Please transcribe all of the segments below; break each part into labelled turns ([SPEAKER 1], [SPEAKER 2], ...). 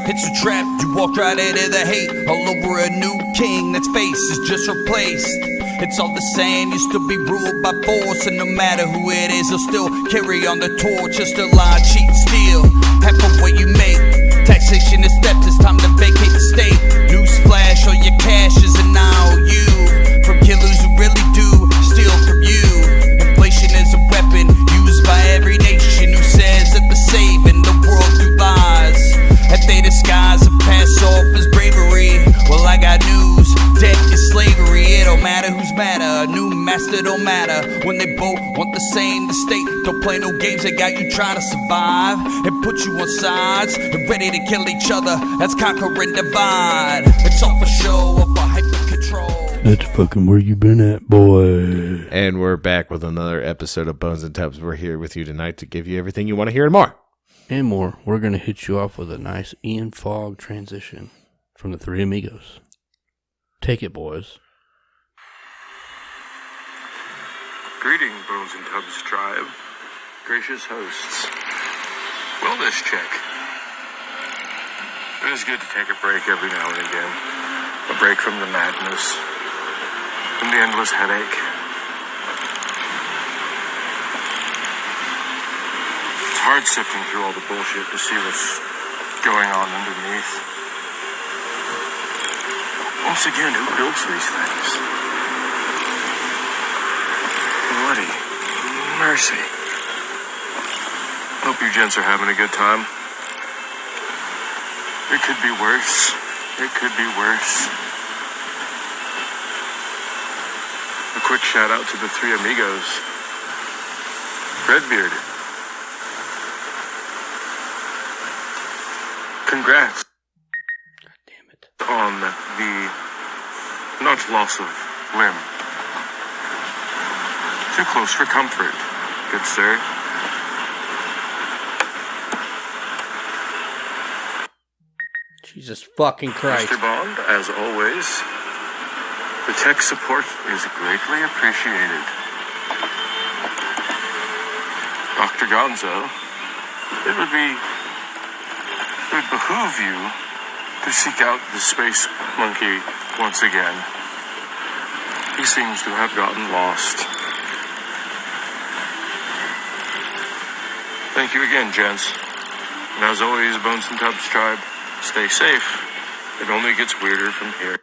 [SPEAKER 1] It's a trap, you walk right into the hate. All over a new king that's face is just replaced. It's all the same, you still be ruled by force. And no matter who it is, they'll still carry on the torch. Just a lie, cheat, steal, half of what you make. Taxation is steps, it's time to vacate the state. Newsflash, all your cash is an IOU. From killers who really do steal from you. Inflation is a weapon used by every nation who says that they're saving the world through lies. That they disguise and pass off as bravery. Well, I got news, debt is slavery. It don't matter who's madder, a new master don't matter. When they both want the same, the state don't play no games. They got you trying to survive and put you on sides and ready to kill each other. That's conquer and divide. It's all for show, or for hyper control.
[SPEAKER 2] That's fucking where you been at, boy.
[SPEAKER 3] And we're back with another episode of Bonesandtubs. We're here with you tonight to give you everything you want to hear and more.
[SPEAKER 2] And more. We're going to hit you off with a nice Ian Fogg transition from the Three Amigos. Take it, boys.
[SPEAKER 4] Greeting, Bonesandtubs tribe. Gracious hosts. Wellness check. It is good to take a break every now and again. A break from the madness. From the endless headache. It's hard sifting through all the bullshit to see what's going on underneath. Once again, who builds these things? Bloody mercy. Hope you gents are having a good time. It could be worse. It could be worse. A quick shout out to the Three Amigos. Redbeard. Congrats.
[SPEAKER 2] God damn it.
[SPEAKER 4] On the not loss of limb. Too close for comfort, good sir.
[SPEAKER 2] Jesus fucking Christ.
[SPEAKER 4] Mr. Bond, as always, the tech support is greatly appreciated. Dr. Gonzo, it would behoove you to seek out the space monkey once again. He seems to have gotten lost. Thank you again, gents. And as always, Bonesandtubs tribe, stay safe. It only gets weirder from here.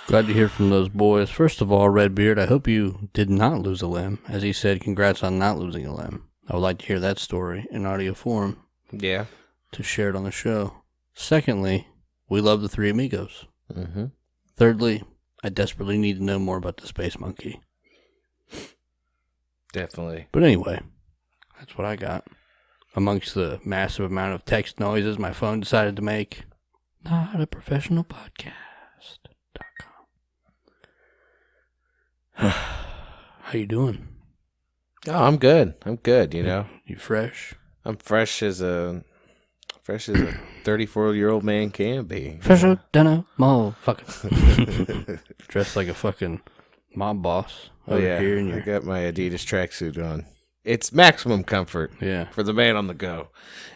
[SPEAKER 2] Glad to hear from those boys. First of all, Redbeard, I hope you did not lose a limb. As he said, congrats on not losing a limb. I would like to hear that story in audio form.
[SPEAKER 3] Yeah.
[SPEAKER 2] To share it on the show. Secondly, we love the Three Amigos.
[SPEAKER 3] Mm-hmm.
[SPEAKER 2] Thirdly, I desperately need to know more about the Space Monkey.
[SPEAKER 3] Definitely.
[SPEAKER 2] But anyway, that's what I got. Amongst the massive amount of text noises my phone decided to make. Not a professional podcast.com. How you doing?
[SPEAKER 3] Oh, I'm good. You know.
[SPEAKER 2] You fresh?
[SPEAKER 3] I'm fresh as a 34-year-old man can be.
[SPEAKER 2] Fresher than a motherfucker. Dressed like a fucking mob boss over here.
[SPEAKER 3] I got my Adidas tracksuit on. It's maximum comfort for the man on the go.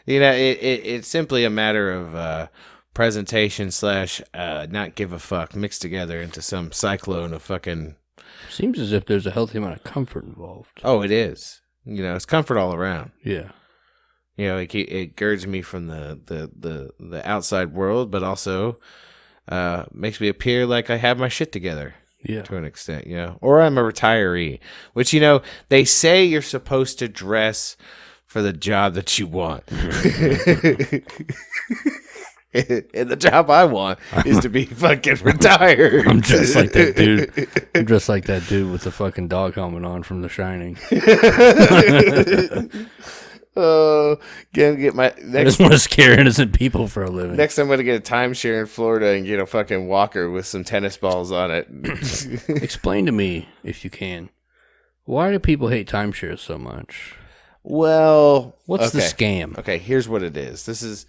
[SPEAKER 3] You know, it's simply a matter of presentation / not give a fuck mixed together into some cyclone of fucking...
[SPEAKER 2] Seems as if there's a healthy amount of comfort involved.
[SPEAKER 3] Oh, it is. You know, it's comfort all around.
[SPEAKER 2] Yeah.
[SPEAKER 3] You know, it girds me from the outside world, but also makes me appear like I have my shit together.
[SPEAKER 2] Yeah.
[SPEAKER 3] To an extent, you know. Or I'm a retiree, which, you know, they say you're supposed to dress for the job that you want. And the job I want is to be fucking retired.
[SPEAKER 2] I'm just like that dude. I'm just like that dude with the fucking dog helmet on from The Shining.
[SPEAKER 3] Gonna get my next.
[SPEAKER 2] I just want to scare innocent people for a living.
[SPEAKER 3] Next, I'm gonna get a timeshare in Florida and get a fucking walker with some tennis balls on it.
[SPEAKER 2] Explain to me, if you can, why do people hate timeshares so much?
[SPEAKER 3] Well,
[SPEAKER 2] what's the scam?
[SPEAKER 3] Okay, here's what it is. This is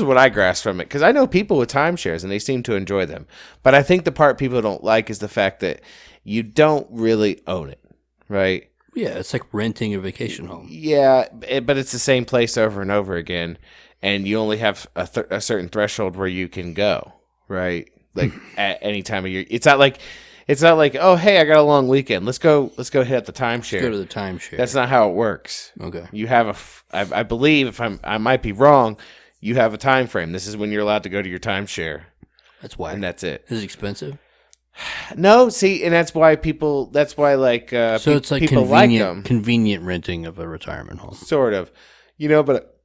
[SPEAKER 3] what I grasp from it, because I know people with timeshares and they seem to enjoy them. But I think the part people don't like is the fact that you don't really own it, right?
[SPEAKER 2] Yeah, it's like renting a vacation home.
[SPEAKER 3] Yeah, but it's the same place over and over again, and you only have a certain threshold where you can go, right? Like at any time of year. It's not like, oh, hey, I got a long weekend. Let's go hit the timeshare.
[SPEAKER 2] Let's go to the timeshare.
[SPEAKER 3] That's not how it works.
[SPEAKER 2] Okay.
[SPEAKER 3] You have I believe, I might be wrong, you have a time frame. This is when you're allowed to go to your timeshare.
[SPEAKER 2] That's why.
[SPEAKER 3] And that's it.
[SPEAKER 2] Is it expensive?
[SPEAKER 3] No, see, and that's why so it's like people like them.
[SPEAKER 2] Convenient renting of a retirement home.
[SPEAKER 3] Sort of. But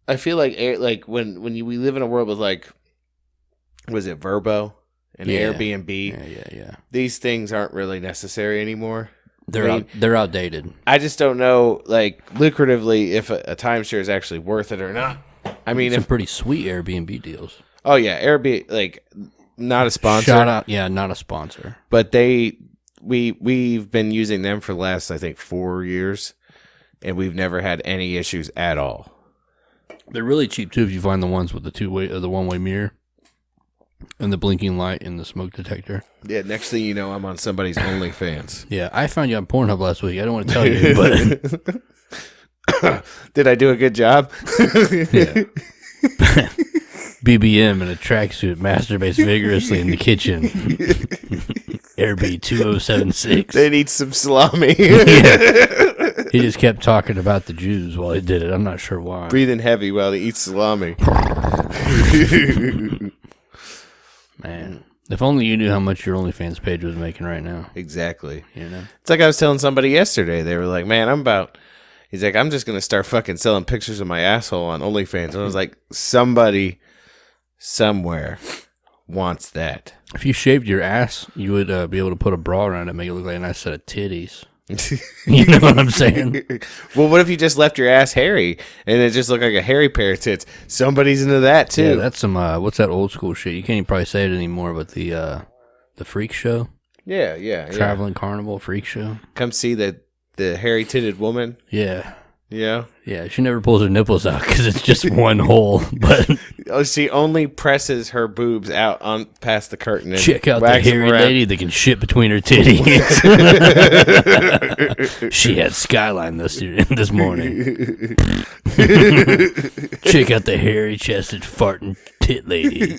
[SPEAKER 3] I feel like we live in a world with was it Verbo and Airbnb?
[SPEAKER 2] Yeah.
[SPEAKER 3] These things aren't really necessary anymore.
[SPEAKER 2] They're outdated.
[SPEAKER 3] I just don't know, lucratively, if a timeshare is actually worth it or not. I mean,
[SPEAKER 2] some pretty sweet Airbnb deals.
[SPEAKER 3] Oh yeah, Airbnb, not a sponsor.
[SPEAKER 2] Shout out, yeah, not a sponsor.
[SPEAKER 3] But we've been using them for the last, I think, 4 years, and we've never had any issues at all.
[SPEAKER 2] They're really cheap too if you find the ones with the one-way mirror and the blinking light and the smoke detector.
[SPEAKER 3] Yeah, next thing you know, I'm on somebody's OnlyFans.
[SPEAKER 2] Yeah, I found you on Pornhub last week. I don't want to tell you, but
[SPEAKER 3] did I do a good job?
[SPEAKER 2] Yeah. BBM in a tracksuit masturbates vigorously in the kitchen. Airb 2076.
[SPEAKER 3] They need some salami.
[SPEAKER 2] Yeah. He just kept talking about the Jews while he did it. I'm not sure why.
[SPEAKER 3] Breathing heavy while he eats salami.
[SPEAKER 2] Man, if only you knew how much your OnlyFans page was making right now.
[SPEAKER 3] Exactly.
[SPEAKER 2] It's
[SPEAKER 3] like I was telling somebody yesterday. They were like, man, he's like, I'm just going to start fucking selling pictures of my asshole on OnlyFans. And I was like, somebody somewhere wants that.
[SPEAKER 2] If you shaved your ass, you would be able to put a bra around it and make it look like a nice set of titties. You know what I'm saying?
[SPEAKER 3] Well, what if you just left your ass hairy and it just looked like a hairy pair of tits? Somebody's into that too.
[SPEAKER 2] Yeah, that's some what's that old school shit? You can't even probably say it anymore, but the freak show.
[SPEAKER 3] Yeah.
[SPEAKER 2] Traveling Carnival freak show.
[SPEAKER 3] Come see the hairy titted woman.
[SPEAKER 2] Yeah.
[SPEAKER 3] Yeah.
[SPEAKER 2] Yeah, she never pulls her nipples out because it's just one hole. But
[SPEAKER 3] she only presses her boobs out on past the curtain. And
[SPEAKER 2] check out the hairy lady that can shit between her titties. She had Skyline this morning. Check out the hairy-chested farting tit lady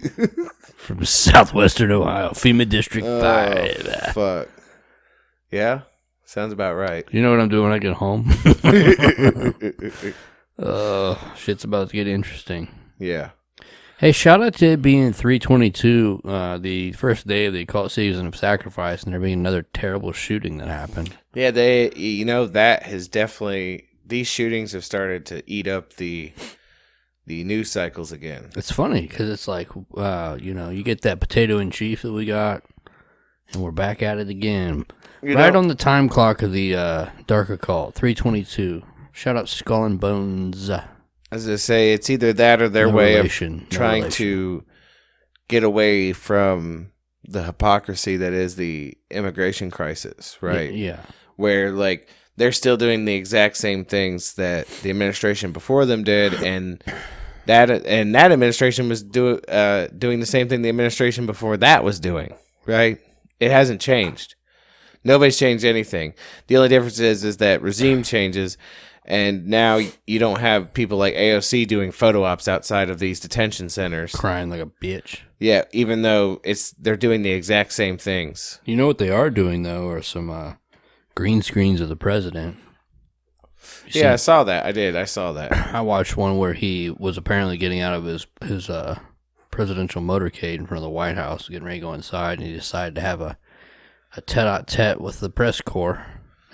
[SPEAKER 2] from southwestern Ohio, FEMA District 5.
[SPEAKER 3] Fuck. Yeah? Sounds about right.
[SPEAKER 2] You know what I'm doing when I get home? Shit's about to get interesting.
[SPEAKER 3] Yeah.
[SPEAKER 2] Hey, shout out to it being 3/22, the first day of the occult season of sacrifice, and there being another terrible shooting that happened.
[SPEAKER 3] Yeah, that has definitely, these shootings have started to eat up the news cycles again.
[SPEAKER 2] It's funny because it's like, you get that potato in chief that we got, and we're back at it again. On the time clock of the dark occult, 3/22. Shout out Skull and Bones.
[SPEAKER 3] As I say, it's either that or their way of trying to get away from the hypocrisy that is the immigration crisis, right?
[SPEAKER 2] Yeah.
[SPEAKER 3] Where, they're still doing the exact same things that the administration before them did, and that administration was doing the same thing the administration before that was doing, right? It hasn't changed. Nobody's changed anything. The only difference is that regime changes, and now you don't have people like AOC doing photo ops outside of these detention centers.
[SPEAKER 2] Crying like a bitch.
[SPEAKER 3] Yeah, even though they're doing the exact same things.
[SPEAKER 2] You know what they are doing, though, are some green screens of the president.
[SPEAKER 3] Yeah, I saw that. I saw that.
[SPEAKER 2] I watched one where he was apparently getting out of his presidential motorcade in front of the White House, getting ready to go inside, and he decided to have a tete-a-tete with the press corps.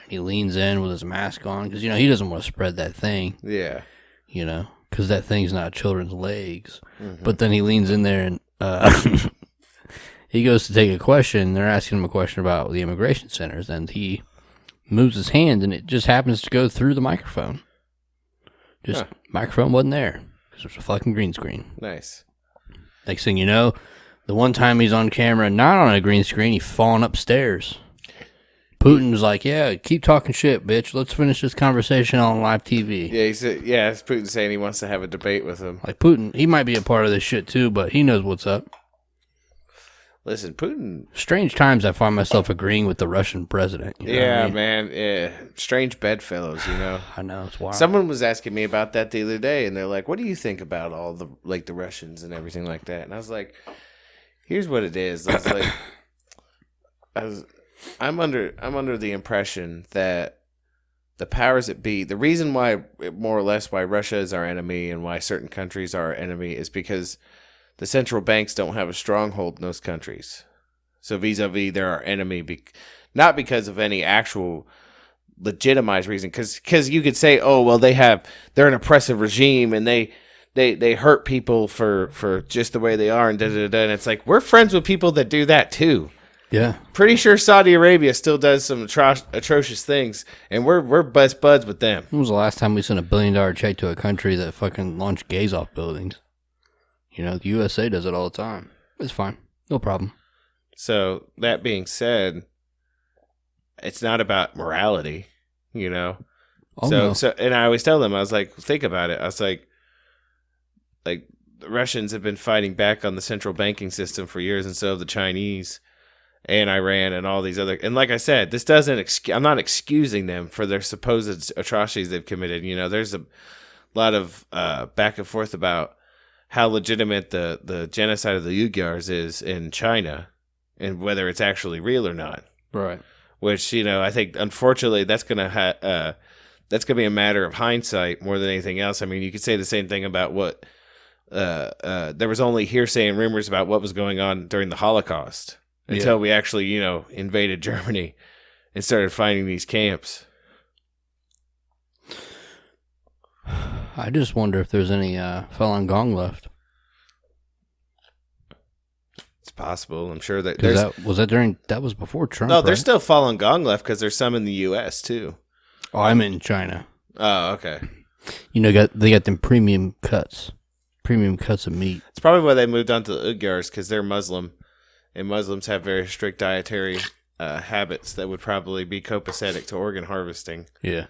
[SPEAKER 2] He leans in with his mask on because, he doesn't want to spread that thing.
[SPEAKER 3] Yeah.
[SPEAKER 2] Because that thing's not children's legs. Mm-hmm. But then he leans in there and he goes to take a question. They're asking him a question about the immigration centers, and he moves his hand, and it just happens to go through the microphone. Microphone wasn't there because there's a fucking green screen.
[SPEAKER 3] Nice.
[SPEAKER 2] Next thing you know, the one time he's on camera, not on a green screen, he's falling upstairs. Putin's like, yeah, keep talking shit, bitch. Let's finish this conversation on live TV.
[SPEAKER 3] Yeah, he said, it's Putin saying he wants to have a debate with him.
[SPEAKER 2] Like, Putin, he might be a part of this shit too, but he knows what's up.
[SPEAKER 3] Listen, Putin.
[SPEAKER 2] Strange times I find myself agreeing with the Russian president. You know
[SPEAKER 3] Yeah,
[SPEAKER 2] what I mean?
[SPEAKER 3] man. Yeah. Strange bedfellows, you know.
[SPEAKER 2] I know, it's wild.
[SPEAKER 3] Someone was asking me about that the other day, and they're like, "What do you think about all the the Russians and everything like that?" And I was like, "Here's what it is." I was like, I'm under the impression that the powers that be, the reason why, more or less, why Russia is our enemy and why certain countries are our enemy is because the central banks don't have a stronghold in those countries. So vis-a-vis, they're our enemy, not because of any actual legitimized reason. Because you could say, oh, well, they're an oppressive regime and they hurt people for just the way they are and da-da-da. And it's like, we're friends with people that do that too.
[SPEAKER 2] Yeah.
[SPEAKER 3] Pretty sure Saudi Arabia still does some atrocious things, and we're best buds with them.
[SPEAKER 2] When was the last time we sent $1 billion check to a country that fucking launched gays off buildings? You know, the USA does it all the time. It's fine. No problem.
[SPEAKER 3] So, that being said, it's not about morality, you know?
[SPEAKER 2] Oh, no.
[SPEAKER 3] So, and I always tell them, I was like, think about it. I was like, the Russians have been fighting back on the central banking system for years, and so have the Chinese and Iran and all these other. And like I said, this doesn't. I'm not excusing them for their supposed atrocities they've committed. You know, there's a lot of back and forth about how legitimate the genocide of the Uyghurs is in China, and whether it's actually real or not.
[SPEAKER 2] Right.
[SPEAKER 3] Which, you know, I think unfortunately that's gonna be a matter of hindsight more than anything else. I mean, you could say the same thing about what there was only hearsay and rumors about what was going on during the Holocaust. Until we actually, you know, invaded Germany and started finding these camps.
[SPEAKER 2] I just wonder if there's any Falun Gong left.
[SPEAKER 3] It's possible. I'm sure that
[SPEAKER 2] that was before Trump.
[SPEAKER 3] No, there's
[SPEAKER 2] right?
[SPEAKER 3] still Falun Gong left because there's some in the U.S. too.
[SPEAKER 2] Oh, I'm in China.
[SPEAKER 3] Oh, okay.
[SPEAKER 2] You know, they got them premium cuts of meat.
[SPEAKER 3] It's probably why they moved on to the Uyghurs, because they're Muslim. And Muslims have very strict dietary habits that would probably be copacetic to organ harvesting.
[SPEAKER 2] Yeah.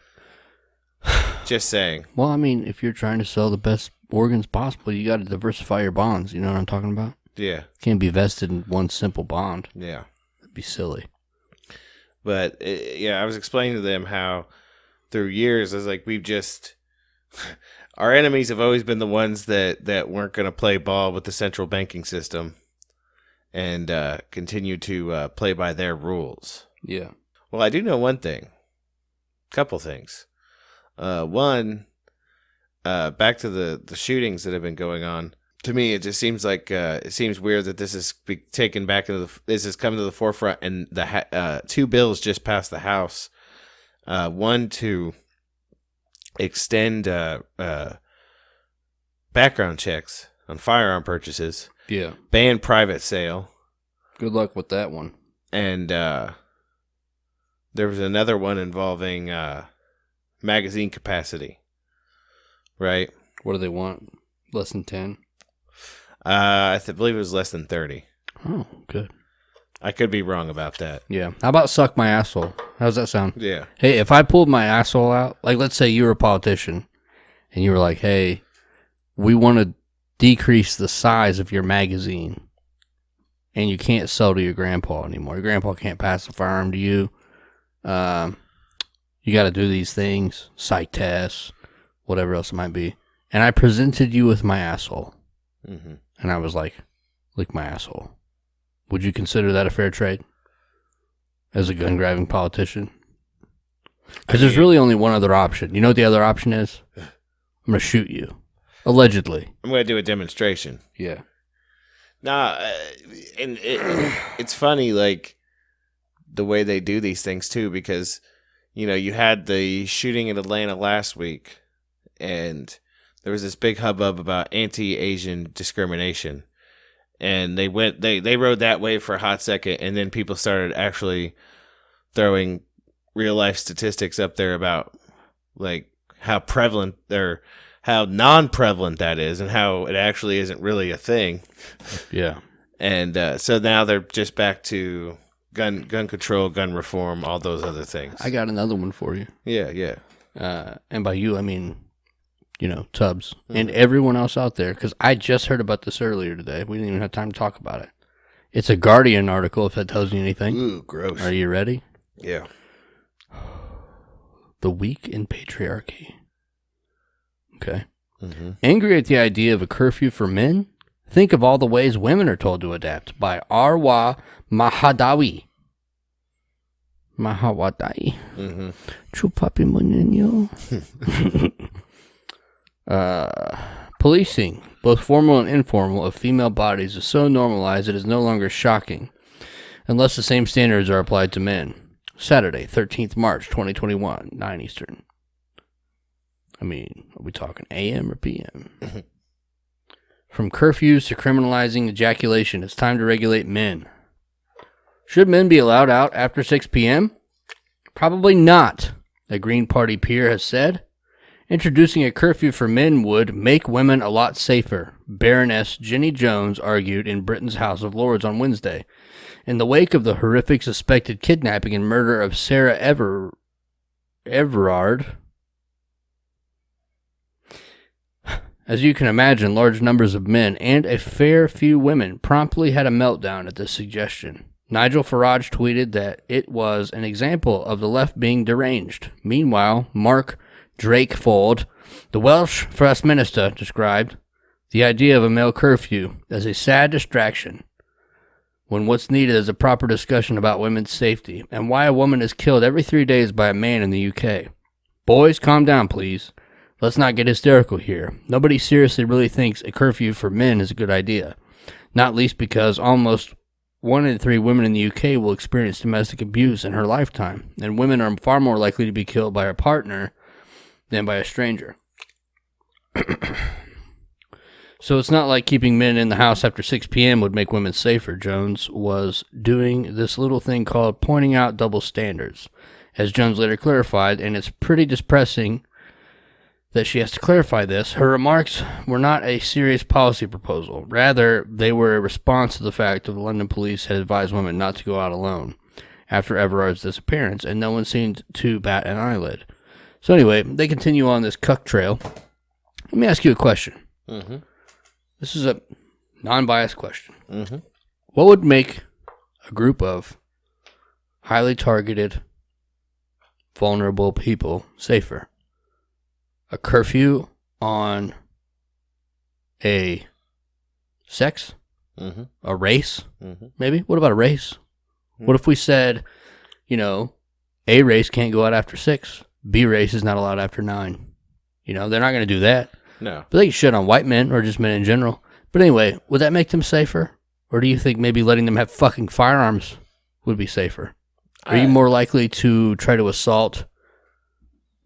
[SPEAKER 3] Just saying.
[SPEAKER 2] Well, I mean, if you're trying to sell the best organs possible, you got to diversify your bonds. You know what I'm talking about?
[SPEAKER 3] Yeah.
[SPEAKER 2] You can't be vested in one simple bond.
[SPEAKER 3] Yeah.
[SPEAKER 2] That'd be silly.
[SPEAKER 3] But, I was explaining to them how through years, I was like, our enemies have always been the ones that weren't going to play ball with the central banking system. And continue to play by their rules.
[SPEAKER 2] Yeah.
[SPEAKER 3] Well, I do know one thing. Couple things. One, back to the shootings that have been going on. To me, it just seems like it seems weird that this is taken back into this has come to the forefront, and the two bills just passed the House. One to extend background checks on firearm purchases.
[SPEAKER 2] Yeah.
[SPEAKER 3] Ban private sale.
[SPEAKER 2] Good luck with that one.
[SPEAKER 3] And there was another one involving magazine capacity. Right?
[SPEAKER 2] What do they want? Less than 10?
[SPEAKER 3] I believe it was less than 30.
[SPEAKER 2] Oh, good.
[SPEAKER 3] I could be wrong about that.
[SPEAKER 2] Yeah. How about suck my asshole? How's that sound?
[SPEAKER 3] Yeah.
[SPEAKER 2] Hey, if I pulled my asshole out, like let's say you were a politician and you were like, hey, we want to decrease the size of your magazine, and you can't sell to your grandpa anymore. Your grandpa can't pass a firearm to you. You got to do these things, psych tests, whatever else it might be. And I presented you with my asshole. Mm-hmm. And I was like, lick my asshole. Would you consider that a fair trade as a gun-grabbing politician? Because there's really only one other option. You know what the other option is? I'm going to shoot you. Allegedly.
[SPEAKER 3] I'm going to do a demonstration.
[SPEAKER 2] Yeah.
[SPEAKER 3] Nah, and it's funny, like, the way they do these things, too, because, you know, you had the shooting in Atlanta last week, and there was this big hubbub about anti-Asian discrimination. And they rode that wave for a hot second, and then people started actually throwing real-life statistics up there about, like, how prevalent they're... how non-prevalent that is, and how it actually isn't really a thing.
[SPEAKER 2] Yeah.
[SPEAKER 3] And so now they're just back to gun control, gun reform, all those other things.
[SPEAKER 2] I got another one for you.
[SPEAKER 3] Yeah.
[SPEAKER 2] And by you, I mean, you know, Tubbs. And everyone else out there, because I just heard about this earlier today. We didn't even have time to talk about it. It's a Guardian article, if that tells you anything.
[SPEAKER 3] Ooh, gross.
[SPEAKER 2] Are you ready?
[SPEAKER 3] Yeah.
[SPEAKER 2] The week in patriarchy. Okay.
[SPEAKER 3] Mm-hmm.
[SPEAKER 2] Angry at the idea of a curfew for men? Think of all the ways women are told to adapt by Arwa Mahadawi. Mahawadai.
[SPEAKER 3] Mm-hmm.
[SPEAKER 2] Chupapi Munino. Policing, both formal and informal, of female bodies is so normalized it is no longer shocking, unless the same standards are applied to men. Saturday, 13th March, 2021, 9 Eastern. I mean, are we talking AM or PM? From curfews to criminalizing ejaculation, it's time to regulate men. Should men be allowed out after 6 p.m.? Probably not, a Green Party peer has said. Introducing a curfew for men would make women a lot safer, Baroness Jenny Jones argued in Britain's House of Lords on Wednesday. In the wake of the horrific suspected kidnapping and murder of Sarah Everard, as you can imagine, large numbers of men and a fair few women promptly had a meltdown at this suggestion. Nigel Farage tweeted that it was an example of the left being deranged. Meanwhile, Mark Drakeford, the Welsh First Minister, described the idea of a male curfew as a sad distraction when what's needed is a proper discussion about women's safety and why a woman is killed every 3 days by a man in the UK. Boys, calm down, please. Let's not get hysterical here. Nobody seriously really thinks a curfew for men is a good idea, not least because almost 1 in 3 women in the UK will experience domestic abuse in her lifetime, and women are far more likely to be killed by a partner than by a stranger. So it's not like keeping men in the house after 6 p.m. would make women safer. Jones was doing this little thing called pointing out double standards, as Jones later clarified, and it's pretty depressing that she has to clarify this. Her remarks were not a serious policy proposal. Rather, they were a response to the fact that the London police had advised women not to go out alone after Everard's disappearance, and no one seemed to bat an eyelid. So anyway, they continue on this cuck trail. Let me ask you a question.
[SPEAKER 3] Mm-hmm.
[SPEAKER 2] This is a non-biased question.
[SPEAKER 3] Mm-hmm.
[SPEAKER 2] What would make a group of highly targeted, vulnerable people safer? A curfew on a sex?
[SPEAKER 3] Mm-hmm.
[SPEAKER 2] A race?
[SPEAKER 3] Mm-hmm.
[SPEAKER 2] Maybe? What about a race? Mm-hmm. What if we said, A race can't go out after 6, B race is not allowed after 9? They're not going to do that.
[SPEAKER 3] No.
[SPEAKER 2] But they can shit on white men or just men in general. But anyway, would that make them safer? Or do you think maybe letting them have fucking firearms would be safer? Are you more likely to try to assault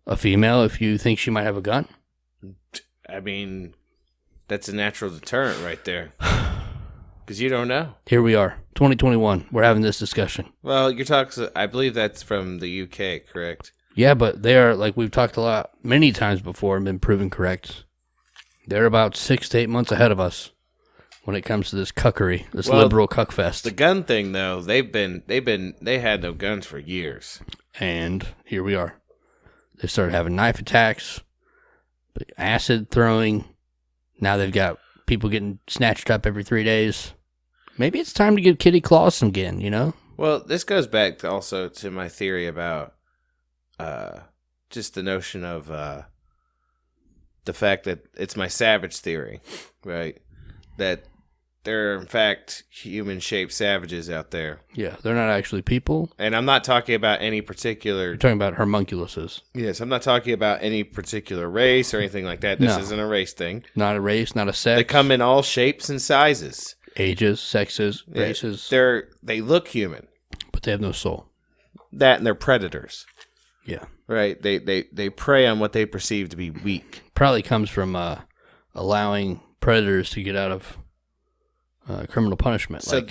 [SPEAKER 2] a female if you think she might have a gun?
[SPEAKER 3] I mean, that's a natural deterrent right there. Because you don't know.
[SPEAKER 2] Here we are, 2021. We're having this discussion.
[SPEAKER 3] Well, you're talking, I believe that's from the UK, correct?
[SPEAKER 2] Yeah, but they are, like we've talked many times before and been proven correct. They're about 6 to 8 months ahead of us when it comes to this cuckery, this liberal cuckfest. The
[SPEAKER 3] gun thing, though, they had no guns for years.
[SPEAKER 2] And here we are. They started having knife attacks, acid throwing. Now they've got people getting snatched up every 3 days. Maybe it's time to give Kitty Claus some again,
[SPEAKER 3] Well, this goes back also to my theory about just the notion of the fact that it's my savage theory, right? That there are, in fact, human-shaped savages out there.
[SPEAKER 2] Yeah, they're not actually people.
[SPEAKER 3] And I'm not talking about any particular...
[SPEAKER 2] You're talking about homunculuses.
[SPEAKER 3] Yes, I'm not talking about any particular race or anything like that. This isn't a race thing.
[SPEAKER 2] Not a race, not a sex.
[SPEAKER 3] They come in all shapes and sizes.
[SPEAKER 2] Ages, sexes, races.
[SPEAKER 3] They look human.
[SPEAKER 2] But they have no soul.
[SPEAKER 3] That and they're predators.
[SPEAKER 2] Yeah.
[SPEAKER 3] Right? They prey on what they perceive to be weak.
[SPEAKER 2] Probably comes from allowing predators to get out of criminal punishment, so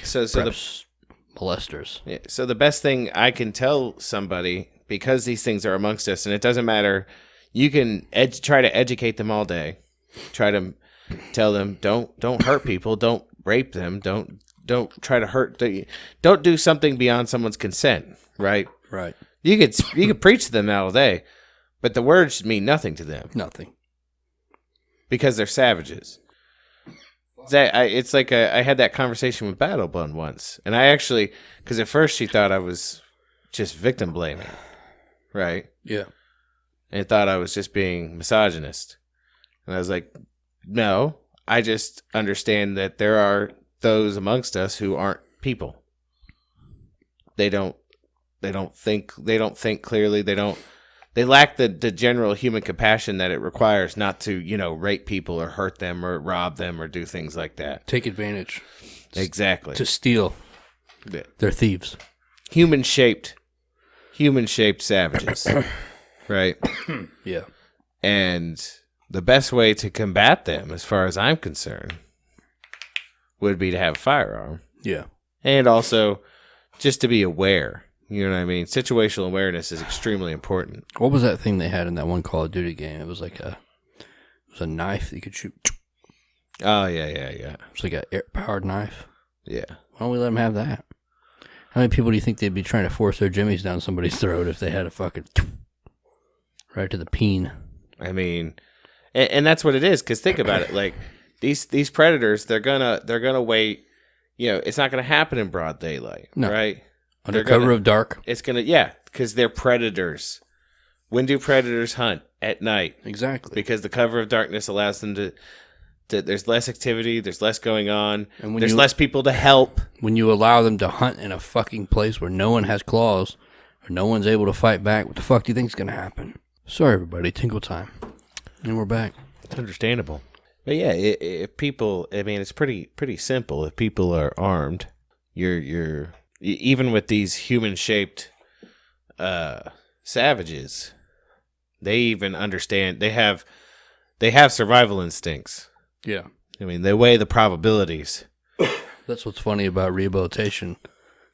[SPEAKER 2] molesters.
[SPEAKER 3] Yeah, so the best thing I can tell somebody, because these things are amongst us, and it doesn't matter, you can try to educate them all day. Try to tell them, don't hurt people, don't rape them, don't try to hurt, don't do something beyond someone's consent, right?
[SPEAKER 2] Right.
[SPEAKER 3] You could preach to them all day, but the words mean nothing to them.
[SPEAKER 2] Nothing.
[SPEAKER 3] Because they're savages. It's like I had that conversation with Battlebun once, and I actually, because at first she thought I was just victim blaming, right?
[SPEAKER 2] Yeah.
[SPEAKER 3] And thought I was just being misogynist, and I was like, no, I just understand that there are those amongst us who aren't people. They don't think clearly. They lack the general human compassion that it requires not to, rape people or hurt them or rob them or do things like that.
[SPEAKER 2] Take advantage.
[SPEAKER 3] Exactly.
[SPEAKER 2] To steal.
[SPEAKER 3] Yeah.
[SPEAKER 2] They're thieves.
[SPEAKER 3] Human-shaped savages. Right?
[SPEAKER 2] Yeah.
[SPEAKER 3] And the best way to combat them, as far as I'm concerned, would be to have a firearm.
[SPEAKER 2] Yeah.
[SPEAKER 3] And also just to be aware. You know what I mean? Situational awareness is extremely important.
[SPEAKER 2] What was that thing they had in that one Call of Duty game? It was like a knife that you could shoot.
[SPEAKER 3] Oh, yeah.
[SPEAKER 2] It's like a air-powered knife.
[SPEAKER 3] Yeah.
[SPEAKER 2] Why don't we let them have that? How many people do you think they'd be trying to force their jimmies down somebody's throat if they had a fucking right to the peen?
[SPEAKER 3] I mean, and that's what it is. Because think about it, like these predators, they're gonna wait. It's not gonna happen in broad daylight, right?
[SPEAKER 2] Under cover of dark.
[SPEAKER 3] It's gonna, because they're predators. When do predators hunt? At night.
[SPEAKER 2] Exactly.
[SPEAKER 3] Because the cover of darkness allows them to there's less activity, there's less going on,
[SPEAKER 2] and
[SPEAKER 3] there's less people to help.
[SPEAKER 2] When you allow them to hunt in a fucking place where no one has claws, or no one's able to fight back, what the fuck do you think's gonna happen? Sorry, everybody, tinkle time. And we're back.
[SPEAKER 3] It's understandable. But yeah, if people, I mean, it's pretty simple. If people are armed, you're even with these human-shaped savages, they even understand. They have survival instincts.
[SPEAKER 2] Yeah.
[SPEAKER 3] I mean, they weigh the probabilities.
[SPEAKER 2] That's what's funny about rehabilitation.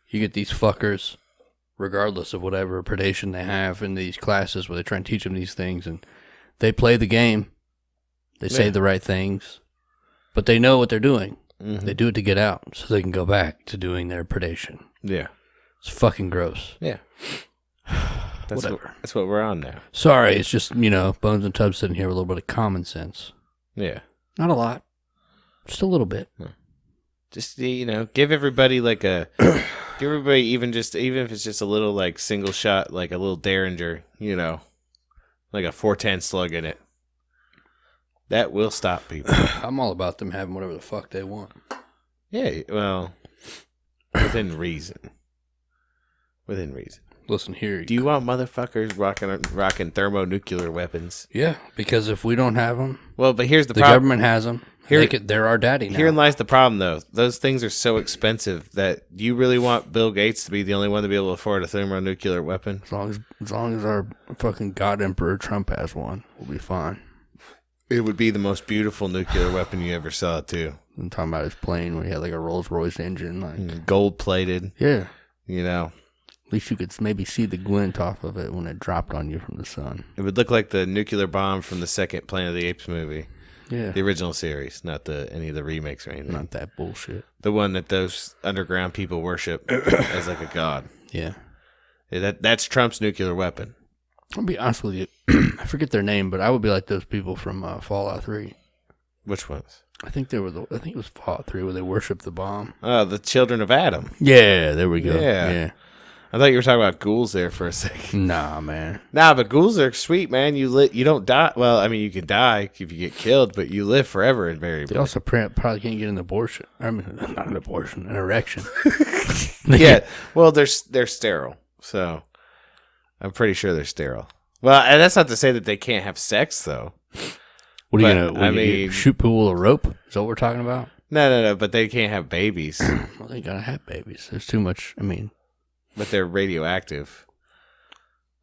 [SPEAKER 2] You get these fuckers, regardless of whatever predation they have in these classes where they try and teach them these things, and they play the game. They say the right things, but they know what they're doing. Mm-hmm. They do it to get out so they can go back to doing their predation.
[SPEAKER 3] Yeah.
[SPEAKER 2] It's fucking gross.
[SPEAKER 3] Yeah. That's what we're on now.
[SPEAKER 2] Sorry, it's just, Bones and Tubs sitting here with a little bit of common sense.
[SPEAKER 3] Yeah.
[SPEAKER 2] Not a lot. Just a little bit.
[SPEAKER 3] Just, give everybody give everybody even if it's just a little like single shot, like a little Derringer, like a 410 slug in it. That will stop people.
[SPEAKER 2] I'm all about them having whatever the fuck they want.
[SPEAKER 3] Yeah, well, within reason. Within reason.
[SPEAKER 2] Listen here.
[SPEAKER 3] Do you want motherfuckers rocking thermonuclear weapons?
[SPEAKER 2] Yeah, because if we don't have them,
[SPEAKER 3] well, but here's the
[SPEAKER 2] problem. The government has them. They're our daddy now.
[SPEAKER 3] Herein lies the problem, though. Those things are so expensive that you really want Bill Gates to be the only one to be able to afford a thermonuclear weapon?
[SPEAKER 2] As long as our fucking God Emperor Trump has one, we'll be fine.
[SPEAKER 3] It would be the most beautiful nuclear weapon you ever saw, too.
[SPEAKER 2] I'm talking about his plane where he had like a Rolls Royce engine, like
[SPEAKER 3] gold-plated.
[SPEAKER 2] Yeah.
[SPEAKER 3] At
[SPEAKER 2] least you could maybe see the glint off of it when it dropped on you from the sun.
[SPEAKER 3] It would look like the nuclear bomb from the second Planet of the Apes movie.
[SPEAKER 2] Yeah.
[SPEAKER 3] The original series, not any of the remakes or anything.
[SPEAKER 2] Not that bullshit.
[SPEAKER 3] The one that those underground people worship as like a god.
[SPEAKER 2] Yeah.
[SPEAKER 3] That's Trump's nuclear weapon.
[SPEAKER 2] I'll be honest with you. I forget their name, but I would be like those people from Fallout 3.
[SPEAKER 3] Which ones?
[SPEAKER 2] I think it was Fallout 3 where they worship the bomb.
[SPEAKER 3] Oh, the children of Adam.
[SPEAKER 2] Yeah, there we go. Yeah.
[SPEAKER 3] I thought you were talking about ghouls there for a second.
[SPEAKER 2] Nah, man.
[SPEAKER 3] Nah, but ghouls are sweet, man. You don't die. Well, I mean, you can die if you get killed, but you live forever invariably.
[SPEAKER 2] They also probably can't get an abortion. I mean, not an abortion, an erection.
[SPEAKER 3] Yeah. Well, they're sterile, so I'm pretty sure they're sterile. Well, and that's not to say that they can't have sex, though.
[SPEAKER 2] What are you gonna shoot people with a rope? Is that what we're talking about?
[SPEAKER 3] No. But they can't have babies.
[SPEAKER 2] Well, they gotta have babies. There's too much. I mean,
[SPEAKER 3] but they're radioactive.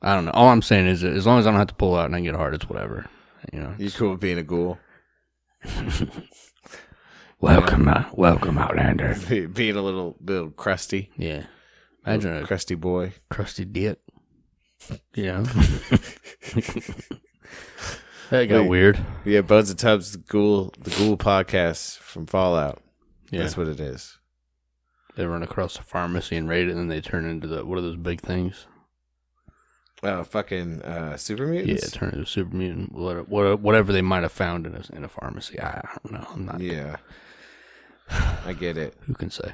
[SPEAKER 2] I don't know. All I'm saying is that as long as I don't have to pull out and I get hard, it's whatever.
[SPEAKER 3] You're cool with being a ghoul.
[SPEAKER 2] Welcome, Outlander.
[SPEAKER 3] Being a little crusty.
[SPEAKER 2] Yeah. Imagine a
[SPEAKER 3] crusty boy,
[SPEAKER 2] crusty dick. That got weird.
[SPEAKER 3] Yeah, Bonesandtubs, the ghoul podcast from Fallout. Yeah. That's what it is.
[SPEAKER 2] They run across a pharmacy and raid it, and then they turn into what are those big things?
[SPEAKER 3] Fucking super mutants?
[SPEAKER 2] Yeah, turn into a super mutant. Whatever they might have found in a pharmacy. I don't know. I'm not.
[SPEAKER 3] Yeah. I get it.
[SPEAKER 2] Who can say?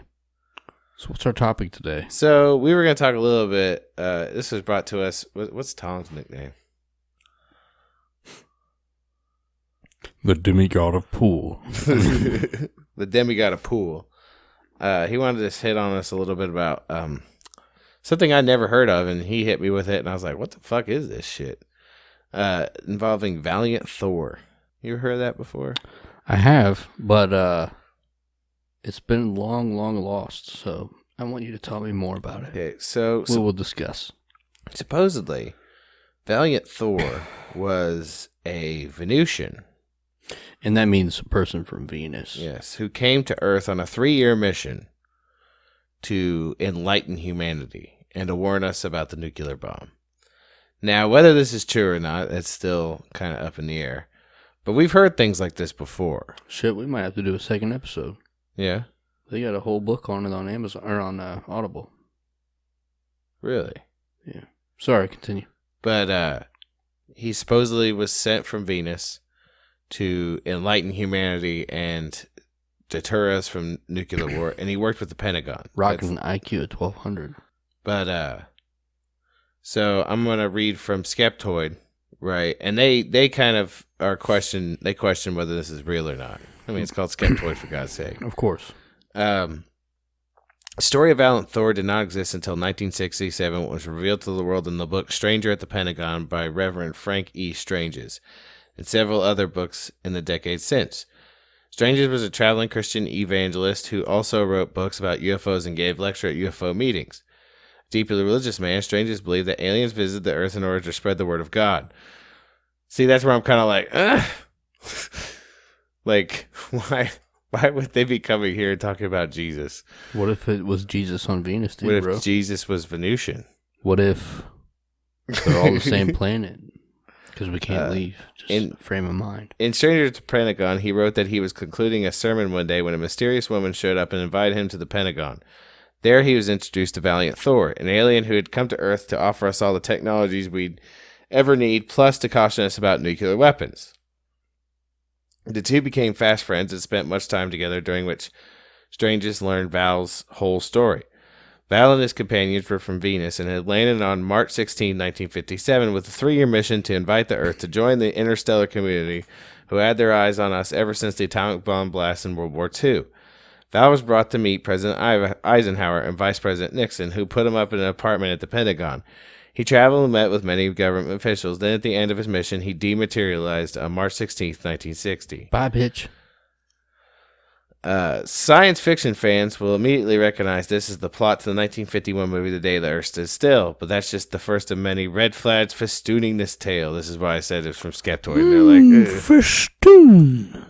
[SPEAKER 2] So what's our topic today?
[SPEAKER 3] So we were going to talk a little bit. This was brought to us. What's Tom's nickname?
[SPEAKER 2] The demigod of pool.
[SPEAKER 3] The demigod of pool. He wanted to hit on us a little bit about something I never heard of, and he hit me with it, and I was like, what the fuck is this shit? Involving Valiant Thor. You ever heard of that before?
[SPEAKER 2] I have, but it's been long lost, so I want you to tell me more about it.
[SPEAKER 3] Okay, so
[SPEAKER 2] we will discuss.
[SPEAKER 3] Supposedly, Valiant Thor was a Venusian.
[SPEAKER 2] And that means a person from Venus.
[SPEAKER 3] Yes, who came to Earth on a 3-year mission to enlighten humanity and to warn us about the nuclear bomb. Now, whether this is true or not, that's still kind of up in the air. But we've heard things like this before.
[SPEAKER 2] Shit, we might have to do a second episode.
[SPEAKER 3] Yeah?
[SPEAKER 2] They got a whole book on it on Amazon, or on Audible.
[SPEAKER 3] Really?
[SPEAKER 2] Yeah. Sorry, continue.
[SPEAKER 3] But he supposedly was sent from Venus to enlighten humanity and deter us from nuclear war, and he worked with the Pentagon.
[SPEAKER 2] Rocking an IQ at 1200.
[SPEAKER 3] But so I'm gonna read from Skeptoid, right? And they kind of question whether this is real or not. I mean, it's called Skeptoid for God's sake.
[SPEAKER 2] Of course.
[SPEAKER 3] The story of Valiant Thor did not exist until 1967, when it was revealed to the world in the book Stranger at the Pentagon by Reverend Frank E. Stranges, and several other books in the decades since. Stranges was a traveling Christian evangelist who also wrote books about UFOs and gave lectures at UFO meetings. A deeply religious man, Stranges believed that aliens visited the Earth in order to spread the word of God. See, that's where I'm kind of like, ugh. Like, why would they be coming here and talking about Jesus?
[SPEAKER 2] What if it was Jesus on Venus, too,
[SPEAKER 3] what if
[SPEAKER 2] bro?
[SPEAKER 3] Jesus was Venusian?
[SPEAKER 2] What if they're all the same planet? Because we can't leave. Just frame of mind.
[SPEAKER 3] In Stranger to Pentagon, he wrote that he was concluding a sermon one day when a mysterious woman showed up and invited him to the Pentagon. There he was introduced to Valiant Thor, an alien who had come to Earth to offer us all the technologies we'd ever need, plus to caution us about nuclear weapons. The two became fast friends and spent much time together, during which Stranges learned Val's whole story. Val and his companions were from Venus and had landed on March 16, 1957, with a 3-year mission to invite the Earth to join the interstellar community who had their eyes on us ever since the atomic bomb blast in World War II. Val was brought to meet President Eisenhower and Vice President Nixon, who put him up in an apartment at the Pentagon. He traveled and met with many government officials. Then, at the end of his mission, he dematerialized on March 16, 1960.
[SPEAKER 2] Bye, bitch.
[SPEAKER 3] Science fiction fans will immediately recognize this as the plot to the 1951 movie The Day the Earth Stood Still, but that's just the first of many red flags festooning this tale. This is why I said it's from Skeptoid. They're like, festoon.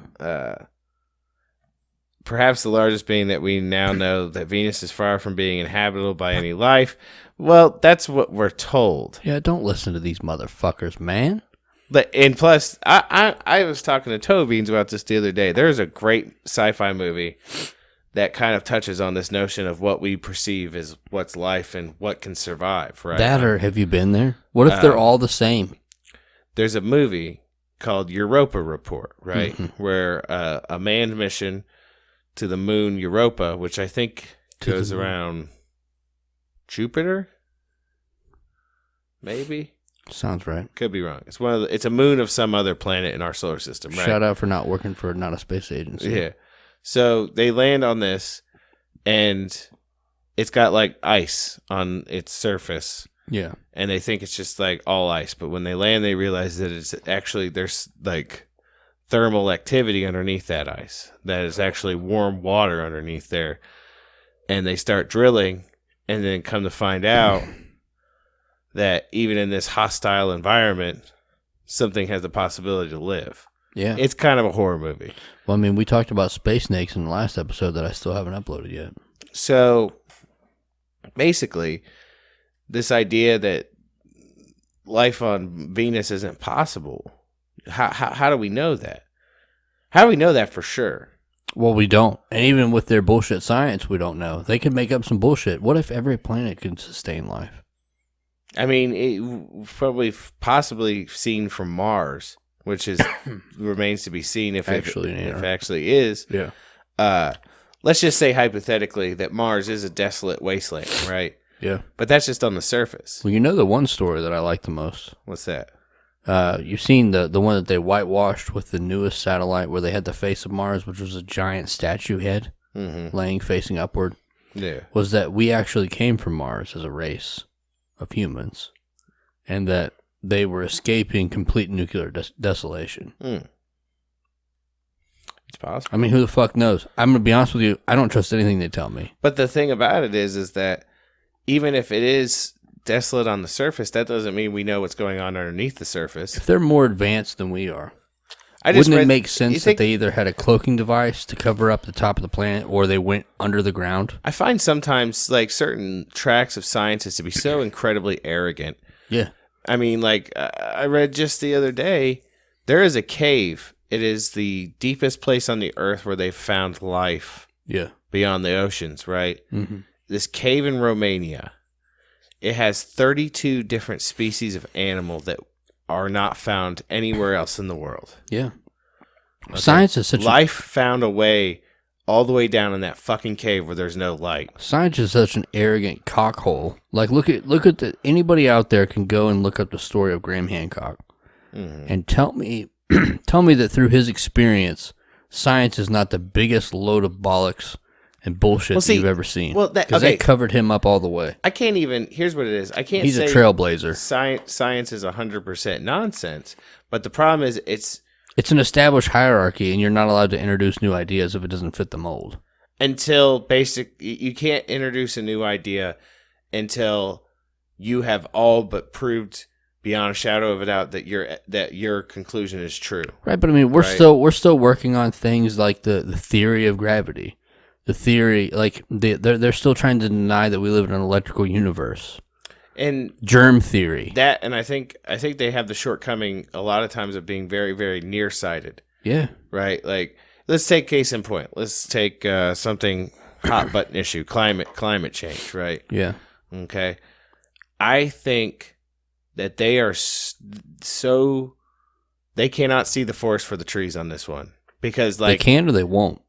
[SPEAKER 3] Perhaps the largest being that we now know that Venus is far from being inhabitable by any life. Well, that's what we're told.
[SPEAKER 2] Yeah, don't listen to these motherfuckers, man.
[SPEAKER 3] And plus, I was talking to Toe Beans about this the other day. There's a great sci-fi movie that kind of touches on this notion of what we perceive as what's life and what can survive, right?
[SPEAKER 2] That, or have you been there? What if they're all the same?
[SPEAKER 3] There's a movie called Europa Report, right? Mm-hmm. Where a manned mission to the moon Europa, which I think goes around Jupiter, maybe.
[SPEAKER 2] Sounds right.
[SPEAKER 3] Could be wrong. It's a moon of some other planet in our solar system, right?
[SPEAKER 2] Shout out for not working for not a space agency.
[SPEAKER 3] Yeah. So they land on this, and it's got like ice on its surface.
[SPEAKER 2] Yeah.
[SPEAKER 3] And they think it's just like all ice, but when they land, they realize that it's actually there's like thermal activity underneath that ice. That is actually warm water underneath there, and they start drilling, and then come to find out that even in this hostile environment, something has the possibility to live.
[SPEAKER 2] Yeah.
[SPEAKER 3] It's kind of a horror movie.
[SPEAKER 2] Well, I mean, we talked about space snakes in the last episode that I still haven't uploaded yet.
[SPEAKER 3] So, basically, this idea that life on Venus isn't possible, how do we know that? How do we know that for sure?
[SPEAKER 2] Well, we don't. And even with their bullshit science, we don't know. They could make up some bullshit. What if every planet could sustain life?
[SPEAKER 3] I mean, it probably possibly seen from Mars, which is remains to be seen if it actually is.
[SPEAKER 2] Yeah.
[SPEAKER 3] let's just say hypothetically that Mars is a desolate wasteland, right?
[SPEAKER 2] Yeah.
[SPEAKER 3] But that's just on the surface.
[SPEAKER 2] Well, you know the one story that I like the most?
[SPEAKER 3] What's that?
[SPEAKER 2] You've seen the one that they whitewashed with the newest satellite where they had the face of Mars, which was a giant statue head laying facing upward?
[SPEAKER 3] Yeah.
[SPEAKER 2] Was that we actually came from Mars as a race of humans, and that they were escaping complete nuclear desolation.
[SPEAKER 3] It's possible.
[SPEAKER 2] I mean, who the fuck knows? I'm going to be honest with you, I don't trust anything they tell me.
[SPEAKER 3] But the thing about it is that even if it is desolate on the surface, that doesn't mean we know what's going on underneath the surface.
[SPEAKER 2] If they're more advanced than we are, wouldn't it make sense that they either had a cloaking device to cover up the top of the planet or they went under the ground?
[SPEAKER 3] I find sometimes like certain tracks of scientists to be so incredibly arrogant.
[SPEAKER 2] Yeah.
[SPEAKER 3] I mean, like I read just the other day, there is a cave. It is the deepest place on the earth where they've found life.
[SPEAKER 2] Yeah.
[SPEAKER 3] Beyond the oceans, right?
[SPEAKER 2] Mm-hmm.
[SPEAKER 3] This cave in Romania, it has 32 different species of animal that are not found anywhere else in the world.
[SPEAKER 2] Yeah.
[SPEAKER 3] Okay?
[SPEAKER 2] Science is such
[SPEAKER 3] life found a way all the way down in that fucking cave where there's no light.
[SPEAKER 2] Science is such an arrogant cockhole. Like, look at anybody out there can go and look up the story of Graham Hancock and tell me that through his experience, science is not the biggest load of bollocks and bullshit you've ever seen.
[SPEAKER 3] Well,
[SPEAKER 2] because they covered him up all the way.
[SPEAKER 3] I can't even. Here's what it is. I can't.
[SPEAKER 2] He's
[SPEAKER 3] say
[SPEAKER 2] a trailblazer.
[SPEAKER 3] Science is 100% nonsense. But the problem is,
[SPEAKER 2] it's an established hierarchy, and you're not allowed to introduce new ideas if it doesn't fit the mold.
[SPEAKER 3] Until you can't introduce a new idea until you have all but proved beyond a shadow of a doubt that your conclusion is true.
[SPEAKER 2] Right, but I mean, we're still working on things like the theory of gravity. The theory, like they're still trying to deny that we live in an electrical universe.
[SPEAKER 3] And
[SPEAKER 2] germ theory.
[SPEAKER 3] That, and I think they have the shortcoming a lot of times of being very, very nearsighted.
[SPEAKER 2] Yeah.
[SPEAKER 3] Right. Like, let's take case in point. Let's take something hot button issue, climate change. Right.
[SPEAKER 2] Yeah.
[SPEAKER 3] Okay. I think that they are so they cannot see the forest for the trees on this one because like
[SPEAKER 2] they can or they won't.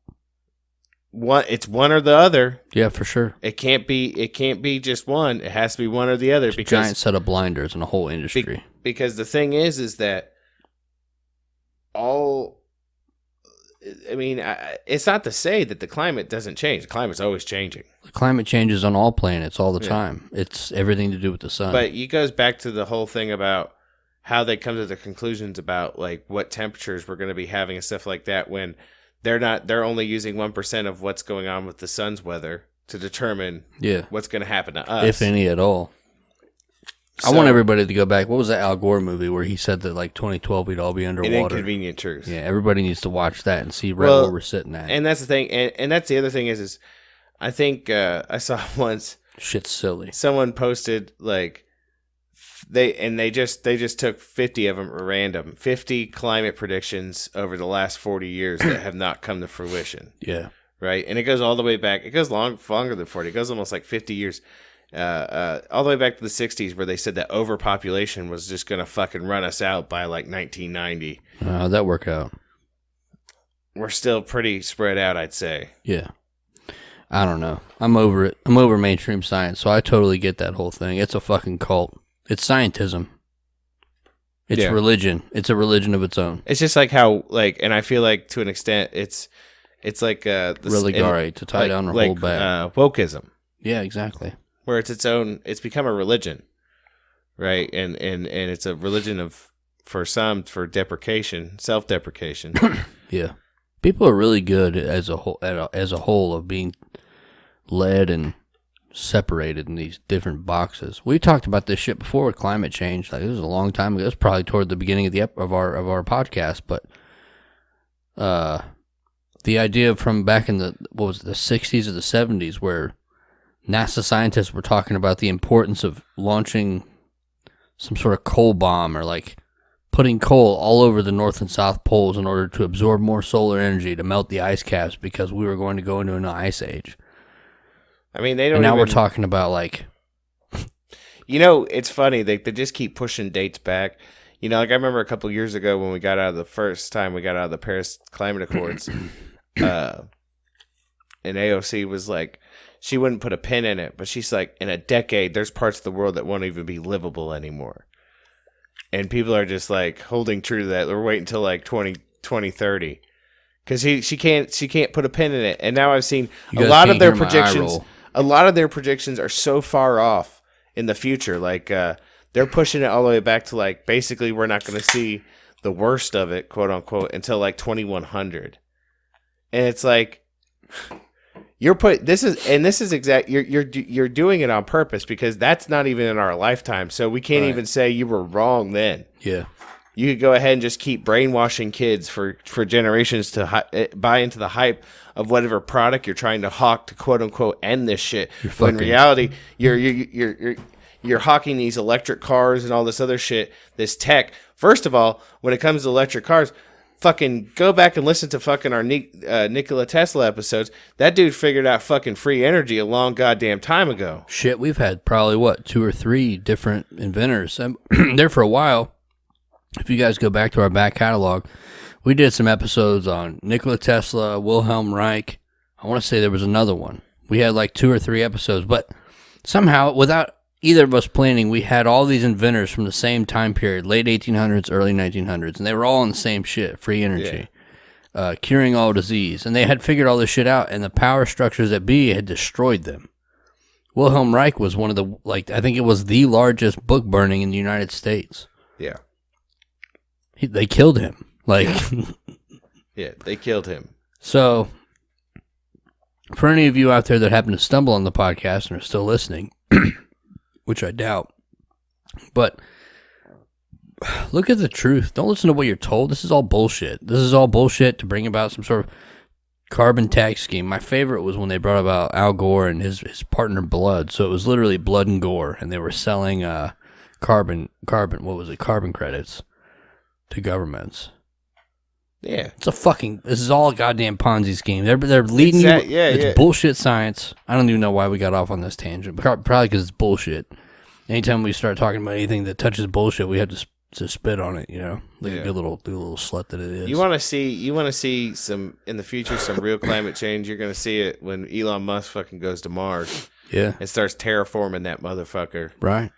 [SPEAKER 3] It's one or the other.
[SPEAKER 2] Yeah, for sure.
[SPEAKER 3] It can't be just one. It has to be one or the other.
[SPEAKER 2] It's a giant set of blinders in a whole industry.
[SPEAKER 3] Because the thing is that it's not to say that the climate doesn't change. The climate's always changing.
[SPEAKER 2] The climate changes on all planets all the time. It's everything to do with the sun.
[SPEAKER 3] But it goes back to the whole thing about how they come to the conclusions about like what temperatures we're going to be having and stuff like that when they're only using 1% of what's going on with the sun's weather to determine what's going to happen to us.
[SPEAKER 2] If any at all. So, I want everybody to go back. What was that Al Gore movie where he said that like 2012 we'd all be underwater?
[SPEAKER 3] An Inconvenient Truth.
[SPEAKER 2] Yeah, everybody needs to watch that and see where we're sitting at.
[SPEAKER 3] And that's the thing. And that's the other thing is I think I saw once.
[SPEAKER 2] Shit's silly.
[SPEAKER 3] Someone posted like they just took 50 of them at random, 50 climate predictions over the last 40 years that have not come to fruition.
[SPEAKER 2] Yeah.
[SPEAKER 3] Right. And it goes all the way back. It goes longer than 40. It goes almost like 50 years. All the way back to the 60s where they said that overpopulation was just going to fucking run us out by like 1990.
[SPEAKER 2] How'd that work out?
[SPEAKER 3] We're still pretty spread out, I'd say.
[SPEAKER 2] Yeah. I don't know. I'm over it. I'm over mainstream science, so I totally get that whole thing. It's a fucking cult. It's scientism. It's religion. It's a religion of its own.
[SPEAKER 3] It's just like how, like, and I feel like to an extent, it's like
[SPEAKER 2] religare to tie down or hold back.
[SPEAKER 3] Wokeism.
[SPEAKER 2] Yeah, exactly.
[SPEAKER 3] Where it's its own. It's become a religion, right? And it's a religion for deprecation, self-deprecation.
[SPEAKER 2] Yeah, people are really good as a whole of being led and separated in these different boxes. We talked about this shit before with climate change. Like, this was a long time ago. It was probably toward the beginning of our podcast, but the idea from back in the 60s or the 70s where NASA scientists were talking about the importance of launching some sort of coal bomb or like putting coal all over the North and South poles in order to absorb more solar energy to melt the ice caps because we were going to go into an ice age.
[SPEAKER 3] I mean, they don't.
[SPEAKER 2] And now we're talking about like,
[SPEAKER 3] it's funny. They just keep pushing dates back. Like I remember a couple of years ago when we got out of the Paris Climate Accords. and AOC was like, she wouldn't put a pin in it, but she's like, in a decade, there's parts of the world that won't even be livable anymore. And people are just like holding true to that. They're waiting until like 2030. Because she can't put a pin in it. And now I've seen a lot of their predictions. A lot of their predictions are so far off in the future. Like they're pushing it all the way back to like basically we're not going to see the worst of it, quote unquote, until like 2100. And it's like you're doing it on purpose because that's not even in our lifetime. So we can't even say you were wrong then.
[SPEAKER 2] Yeah.
[SPEAKER 3] You could go ahead and just keep brainwashing kids for generations to buy into the hype of whatever product you're trying to hawk to quote unquote end this shit. When in reality, you're hawking these electric cars and all this other shit, this tech. First of all, when it comes to electric cars, fucking go back and listen to fucking our Nikola Tesla episodes. That dude figured out fucking free energy a long goddamn time ago.
[SPEAKER 2] Shit, we've had probably 2 or 3 different inventors there for a while. If you guys go back to our back catalog, we did some episodes on Nikola Tesla, Wilhelm Reich. I want to say there was another one. We had like 2 or 3 episodes, but somehow, without either of us planning, we had all these inventors from the same time period, late 1800s, early 1900s, and they were all on the same shit, free energy, curing all disease. And they had figured all this shit out, and the power structures that be had destroyed them. Wilhelm Reich was one of the, I think it was the largest book burning in the United States.
[SPEAKER 3] Yeah.
[SPEAKER 2] They killed him.
[SPEAKER 3] Yeah, they killed him.
[SPEAKER 2] So, for any of you out there that happen to stumble on the podcast and are still listening, which I doubt, but look at the truth. Don't listen to what you're told. This is all bullshit. This is all bullshit to bring about some sort of carbon tax scheme. My favorite was when they brought about Al Gore and his partner Blood. So it was literally Blood and Gore, and they were selling carbon credits to governments.
[SPEAKER 3] Yeah.
[SPEAKER 2] This is all a goddamn Ponzi scheme. They're leading you. It's bullshit science. I don't even know why we got off on this tangent. Probably because it's bullshit. Anytime we start talking about anything that touches bullshit, we have to spit on it, a good little slut that it is.
[SPEAKER 3] You want to see some in the future, some real climate change. You're going to see it when Elon Musk fucking goes to Mars.
[SPEAKER 2] Yeah.
[SPEAKER 3] And starts terraforming that motherfucker.
[SPEAKER 2] Right.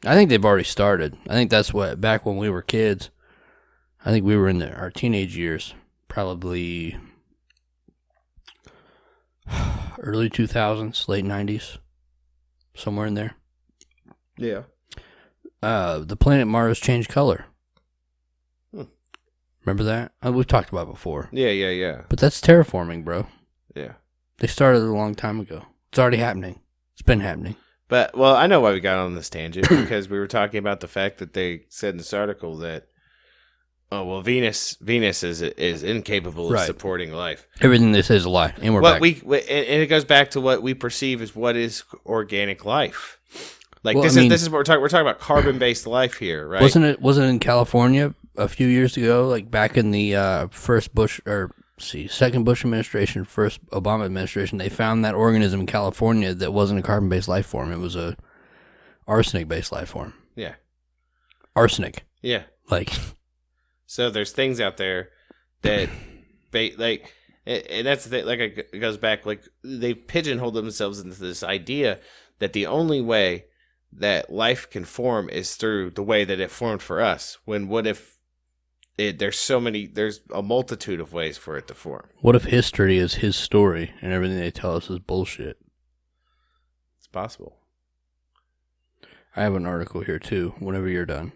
[SPEAKER 2] I think they've already started. I think that's back when we were kids. I think we were in our teenage years, probably early 2000s, late 90s, somewhere in there.
[SPEAKER 3] Yeah.
[SPEAKER 2] The planet Mars changed color. Remember that? We've talked about it before.
[SPEAKER 3] Yeah.
[SPEAKER 2] But that's terraforming, bro.
[SPEAKER 3] Yeah.
[SPEAKER 2] They started a long time ago. It's already happening. It's been happening.
[SPEAKER 3] But, well, I know why we got on this tangent, because we were talking about the fact that they said in this article that Venus is incapable of supporting life.
[SPEAKER 2] Everything they say is a lie, and we're back.
[SPEAKER 3] And it goes back to what we perceive as what is organic life. This is what we're talking. We're talking about carbon-based life here, right?
[SPEAKER 2] Wasn't it in California a few years ago, back in the second Bush administration, first Obama administration? They found that organism in California that wasn't a carbon-based life form. It was a arsenic-based life form.
[SPEAKER 3] Yeah,
[SPEAKER 2] arsenic.
[SPEAKER 3] Yeah, So there's things out there that, and that's the thing, it goes back, they pigeonholed themselves into this idea that the only way that life can form is through the way that it formed for us. When what if there's a multitude of ways for it to form?
[SPEAKER 2] What if history is his story and everything they tell us is bullshit?
[SPEAKER 3] It's possible.
[SPEAKER 2] I have an article here too, whenever you're done.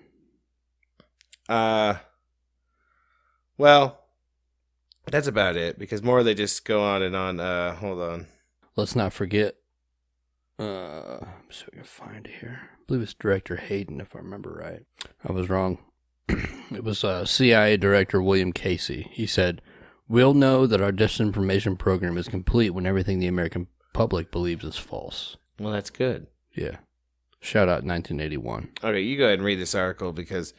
[SPEAKER 3] Well, that's about it, because more they just go on and on. Hold on.
[SPEAKER 2] Let's not forget. So I can find it here. I believe it's Director Hayden, if I remember right. I was wrong. It was CIA Director William Casey. He said, "We'll know that our disinformation program is complete when everything the American public believes is false."
[SPEAKER 3] Well, that's good.
[SPEAKER 2] Yeah. Shout out 1981.
[SPEAKER 3] Okay, you go ahead and read this article, because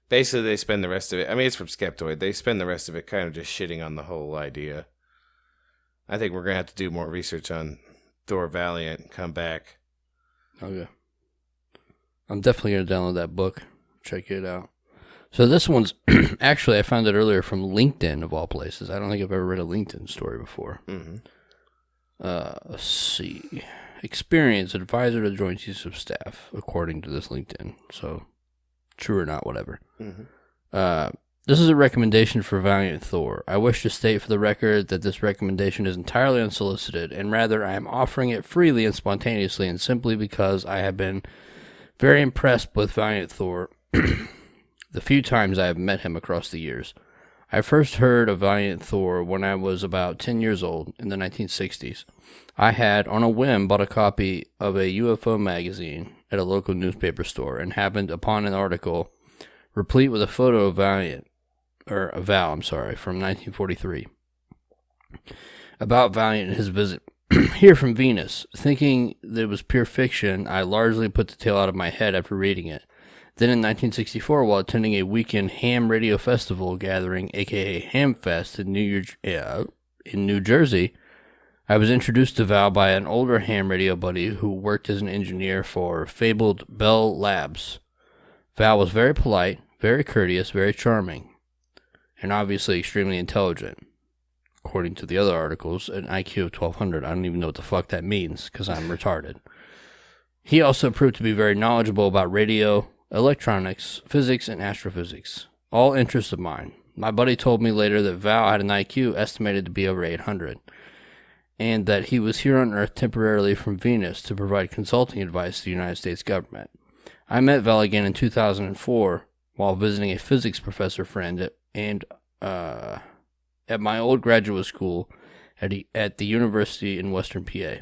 [SPEAKER 3] basically they spend the rest of it, it's from Skeptoid, they spend the rest of it kind of just shitting on the whole idea. I think we're going to have to do more research on Thor Valiant and come back.
[SPEAKER 2] Okay. I'm definitely going to download that book. Check it out. So this one's, actually I found it earlier from LinkedIn of all places. I don't think I've ever read a LinkedIn story before.
[SPEAKER 3] Mm-hmm.
[SPEAKER 2] Let's see. Experience advisor to the Joint Chiefs of Staff, according to this LinkedIn. So, true or not, whatever. Mm-hmm. This is a recommendation for Valiant Thor. I wish to state for the record that this recommendation is entirely unsolicited, and rather I am offering it freely and spontaneously, and simply because I have been very impressed with Valiant Thor the few times I have met him across the years. I first heard of Valiant Thor when I was about 10 years old in the 1960s. I had, on a whim, bought a copy of a UFO magazine at a local newspaper store and happened upon an article replete with a photo of Val, from 1943. About Valiant and his visit here from Venus. Thinking that it was pure fiction, I largely put the tail out of my head after reading it. Then in 1964, while attending a weekend ham radio festival gathering, aka Hamfest in New Jersey, I was introduced to Val by an older ham radio buddy who worked as an engineer for fabled Bell Labs. Val was very polite, very courteous, very charming, and obviously extremely intelligent. According to the other articles, an IQ of 1200. I don't even know what the fuck that means, because I'm retarded. He also proved to be very knowledgeable about radio, electronics, physics, and astrophysics. All interests of mine. My buddy told me later that Val had an IQ estimated to be over 800, and that he was here on Earth temporarily from Venus to provide consulting advice to the United States government. I met Val again in 2004 while visiting a physics professor friend at my old graduate school at the university in Western PA.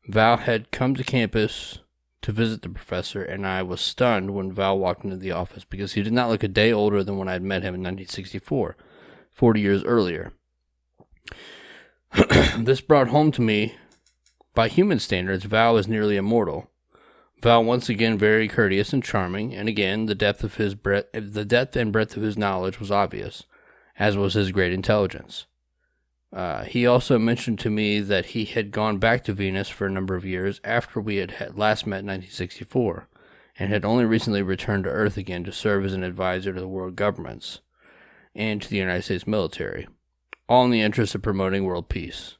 [SPEAKER 2] Val had come to campus to visit the professor, and I was stunned when Val walked into the office because he did not look a day older than when I had met him in 1964, 40 years earlier. This brought home to me, by human standards, Val is nearly immortal. Val once again very courteous and charming, and again the depth and breadth of his knowledge was obvious, as was his great intelligence. He also mentioned to me that he had gone back to Venus for a number of years after we had last met in 1964, and had only recently returned to Earth again to serve as an advisor to the world governments and to the United States military, all in the interest of promoting world peace.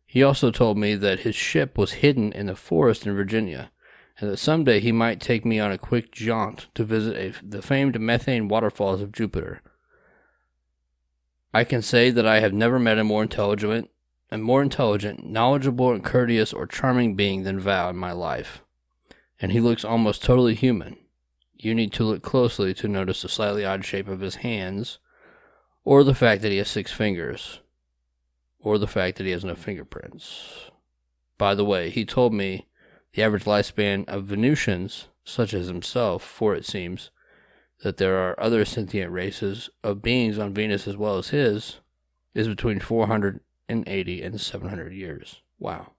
[SPEAKER 2] He also told me that his ship was hidden in the forest in Virginia, and that someday he might take me on a quick jaunt to visit the famed methane waterfalls of Jupiter. I can say that I have never met a more intelligent, knowledgeable, and courteous or charming being than Val in my life. And he looks almost totally human. You need to look closely to notice the slightly odd shape of his hands, or the fact that he has 6 fingers, or the fact that he has no fingerprints. By the way, he told me the average lifespan of Venusians, such as himself, for it seems that there are other sentient races of beings on Venus as well as his, is between 480 and 700 years. Wow.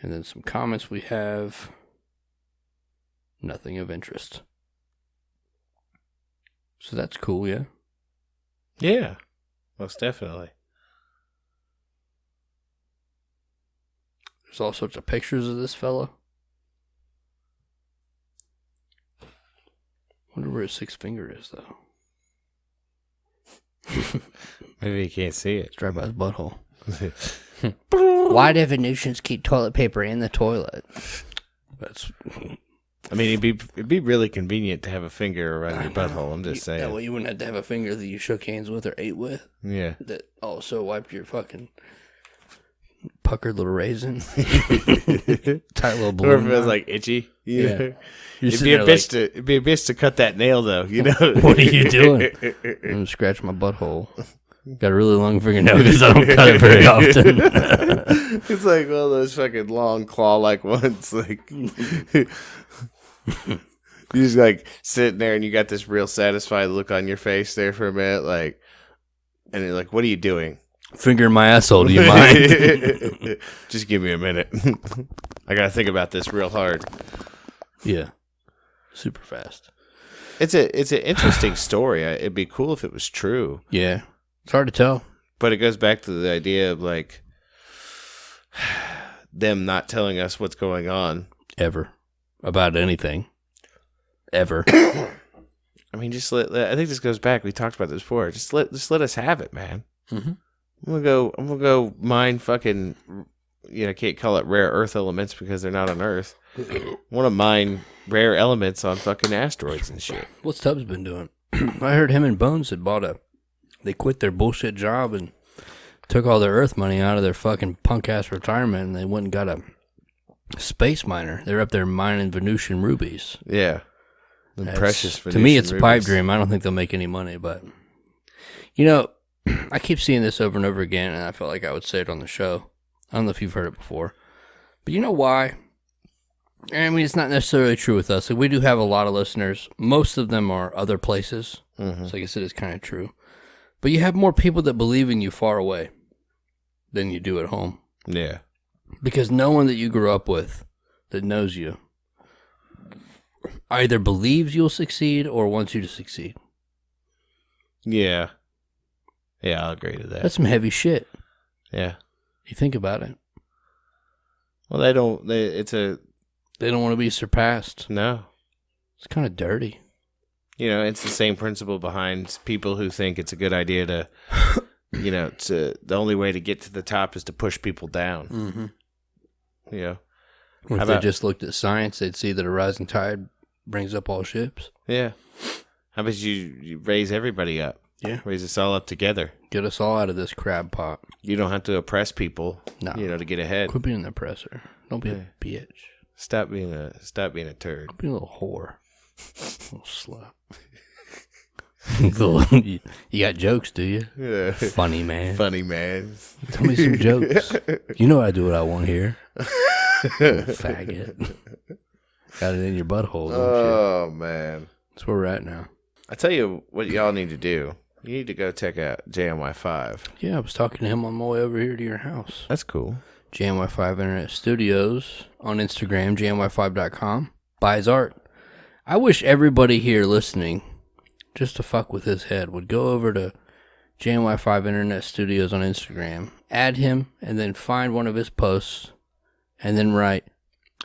[SPEAKER 2] And then some comments we have. Nothing of interest. So that's cool, yeah?
[SPEAKER 3] Yeah, most definitely.
[SPEAKER 2] There's all sorts of pictures of this fella. Wonder where his 6th finger is, though.
[SPEAKER 3] Maybe you can't see it.
[SPEAKER 2] It's right by his butthole. Why do Venusians keep toilet paper in the toilet?
[SPEAKER 3] I mean, it'd be really convenient to have a finger around your butthole. I'm just saying.
[SPEAKER 2] That way you wouldn't have to have a finger that you shook hands with or ate with.
[SPEAKER 3] Yeah.
[SPEAKER 2] That also wiped your fucking puckered little raisin. Tight little balloon.
[SPEAKER 3] Or if it was like itchy. Yeah. It'd be a bitch to cut that nail, though. You know.
[SPEAKER 2] What are you doing? I'm gonna scratch my butthole. Got a really long fingernail because I don't cut it very often.
[SPEAKER 3] It's like one of those fucking long claw-like ones. Like you just like sitting there and you got this real satisfied look on your face there for a minute, like, and you're like, "What are you doing?"
[SPEAKER 2] Finger in my asshole. Do you mind?
[SPEAKER 3] Just give me a minute. I gotta think about this real hard.
[SPEAKER 2] Yeah. Super fast.
[SPEAKER 3] It's an interesting story. It'd be cool if it was true.
[SPEAKER 2] Yeah. It's hard to tell.
[SPEAKER 3] But it goes back to the idea of like them not telling us what's going on.
[SPEAKER 2] Ever. About anything. Ever.
[SPEAKER 3] I mean, I think this goes back. We talked about this before. Just let us have it, man.
[SPEAKER 2] Mm-hmm.
[SPEAKER 3] I'm gonna go mine fucking, can't call it rare earth elements because they're not on Earth. I want to mine rare elements on fucking asteroids and shit.
[SPEAKER 2] What's Tubbs been doing? I heard him and Bones had they quit their bullshit job and took all their Earth money out of their fucking punk-ass retirement, and they went and got a space miner. They're up there mining Venusian rubies.
[SPEAKER 3] Yeah. The precious Venusian
[SPEAKER 2] to me, it's
[SPEAKER 3] rubies.
[SPEAKER 2] a pipe dream. I don't think they'll make any money, but, I keep seeing this over and over again, and I felt like I would say it on the show. I don't know if you've heard it before. But you know why? I mean, it's not necessarily true with us. Like, we do have a lot of listeners. Most of them are other places. Mm-hmm. So I guess it is kind of true. But you have more people that believe in you far away than you do at home.
[SPEAKER 3] Yeah.
[SPEAKER 2] Because no one that you grew up with that knows you either believes you'll succeed or wants you to succeed.
[SPEAKER 3] Yeah. Yeah, I'll agree to that.
[SPEAKER 2] That's some heavy shit.
[SPEAKER 3] Yeah.
[SPEAKER 2] You think about it.
[SPEAKER 3] Well, they don't
[SPEAKER 2] want to be surpassed.
[SPEAKER 3] No.
[SPEAKER 2] It's kind of dirty.
[SPEAKER 3] It's the same principle behind people who think it's a good idea to, the only way to get to the top is to push people down.
[SPEAKER 2] Mm-hmm.
[SPEAKER 3] If
[SPEAKER 2] they just looked at science, they'd see that a rising tide brings up all ships.
[SPEAKER 3] Yeah. How about you raise everybody up?
[SPEAKER 2] Yeah.
[SPEAKER 3] Raise us all up together.
[SPEAKER 2] Get us all out of this crab pot.
[SPEAKER 3] You don't have to oppress people,
[SPEAKER 2] no.
[SPEAKER 3] To get ahead.
[SPEAKER 2] Quit being an oppressor. Don't be a bitch.
[SPEAKER 3] Stop being a turd.
[SPEAKER 2] Don't be a little whore. Little slut. You got jokes, do you?
[SPEAKER 3] Yeah.
[SPEAKER 2] Funny man.
[SPEAKER 3] Funny man.
[SPEAKER 2] Tell me some jokes. You know I do what I want here. Faggot. Got it in your butthole, don't you?
[SPEAKER 3] Oh, man.
[SPEAKER 2] That's where we're at now.
[SPEAKER 3] I tell you what y'all need to do. You need to go check out JMY5.
[SPEAKER 2] Yeah, I was talking to him on my way over here to your house.
[SPEAKER 3] That's cool.
[SPEAKER 2] JMY5 Internet Studios on Instagram, JMY5.com. Buys art. I wish everybody here listening, just to fuck with his head, would go over to JMY5 Internet Studios on Instagram, add him, and then find one of his posts, and then write,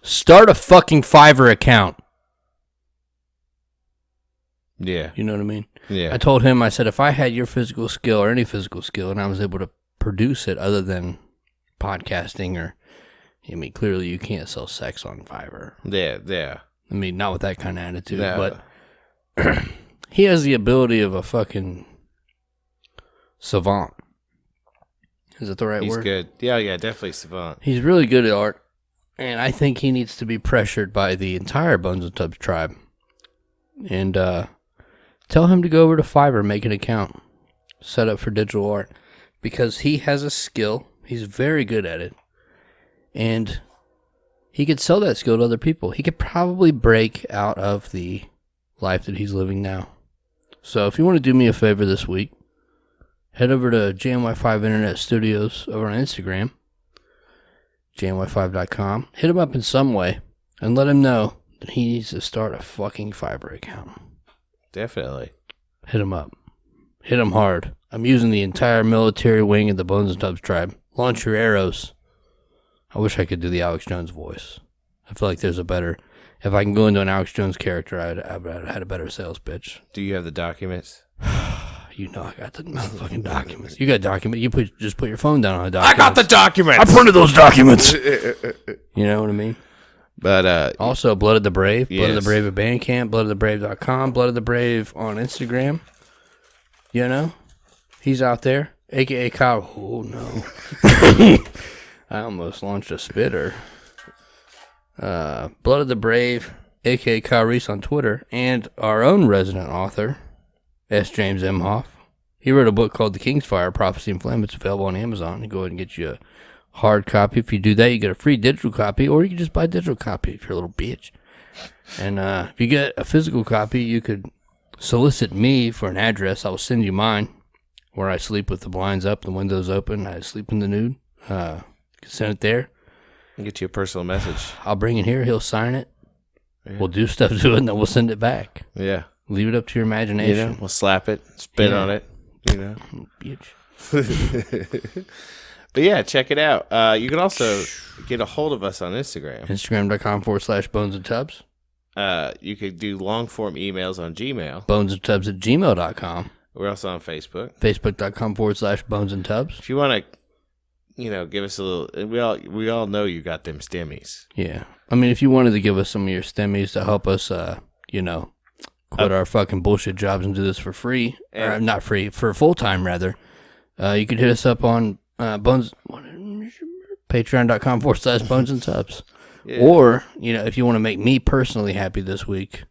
[SPEAKER 2] start a fucking Fiverr account.
[SPEAKER 3] Yeah.
[SPEAKER 2] You know what I mean?
[SPEAKER 3] Yeah.
[SPEAKER 2] I told him, I said, if I had your physical skill or any physical skill and I was able to produce it other than podcasting or, clearly you can't sell sex on Fiverr.
[SPEAKER 3] Yeah, yeah.
[SPEAKER 2] I mean, not with that kind of attitude,
[SPEAKER 3] No.
[SPEAKER 2] but he has the ability of a fucking savant. Is that the right word?
[SPEAKER 3] He's good. Yeah, definitely savant.
[SPEAKER 2] He's really good at art, and I think he needs to be pressured by the entire Bonesandtubs tribe. And tell him to go over to Fiverr, make an account, set up for digital art, because he has a skill. He's very good at it, and he could sell that skill to other people. He could probably break out of the life that he's living now. So if you want to do me a favor this week, head over to JMY5 Internet Studios over on Instagram, JMY5.com. Hit him up in some way and let him know that he needs to start a fucking Fiverr account.
[SPEAKER 3] Definitely.
[SPEAKER 2] Hit him up. Hit him hard. I'm using the entire military wing of the Bonesandtubs tribe. Launch your arrows. I wish I could do the Alex Jones voice. I feel like there's a better... If I can go into an Alex Jones character, I'd had a better sales pitch.
[SPEAKER 3] Do you have the documents?
[SPEAKER 2] You know I got the motherfucking documents. You got documents. You just put your phone down on a document.
[SPEAKER 3] I got the documents!
[SPEAKER 2] I printed those documents! You know what I mean?
[SPEAKER 3] But
[SPEAKER 2] also, Blood of the Brave.
[SPEAKER 3] Yes.
[SPEAKER 2] Blood of the Brave at Bandcamp. BloodoftheBrave.com. Blood of the Brave on Instagram. You know? He's out there. A.K.A. Kyle. Oh, no. I almost launched a spitter. Blood of the Brave, a.k.a. Kyle Reese on Twitter, and our own resident author, S. James Emhoff. He wrote a book called The King's Fire, Prophecy and Flame. It's available on Amazon. You go ahead and get you a hard copy. If you do that, you get a free digital copy, or you can just buy a digital copy if you're a little bitch. And if you get a physical copy, you could solicit me for an address. I will send you mine, where I sleep with the blinds up, the windows open. I sleep in the nude. You can send it there.
[SPEAKER 3] Get you a personal message.
[SPEAKER 2] I'll bring it here. He'll sign it. Yeah. We'll do stuff to it, and then we'll send it back.
[SPEAKER 3] Yeah.
[SPEAKER 2] Leave it up to your imagination.
[SPEAKER 3] We'll slap it, spit on it,
[SPEAKER 2] Bitch.
[SPEAKER 3] But yeah, check it out. You can also get a hold of us on Instagram.
[SPEAKER 2] Instagram.com/Bonesandtubs.
[SPEAKER 3] You could do long form emails on Gmail.
[SPEAKER 2] Bonesandtubs@gmail.com.
[SPEAKER 3] We're also on Facebook.
[SPEAKER 2] Facebook.com/Bonesandtubs.
[SPEAKER 3] If you want to, give us a little. We all know you got them stimmies.
[SPEAKER 2] Yeah. I mean, if you wanted to give us some of your stimmies to help us, quit our fucking bullshit jobs and do this for free, or not free, for full time rather, you could hit us up on Patreon.com/Bonesandtubs. Yeah. Or, if you want to make me personally happy this week,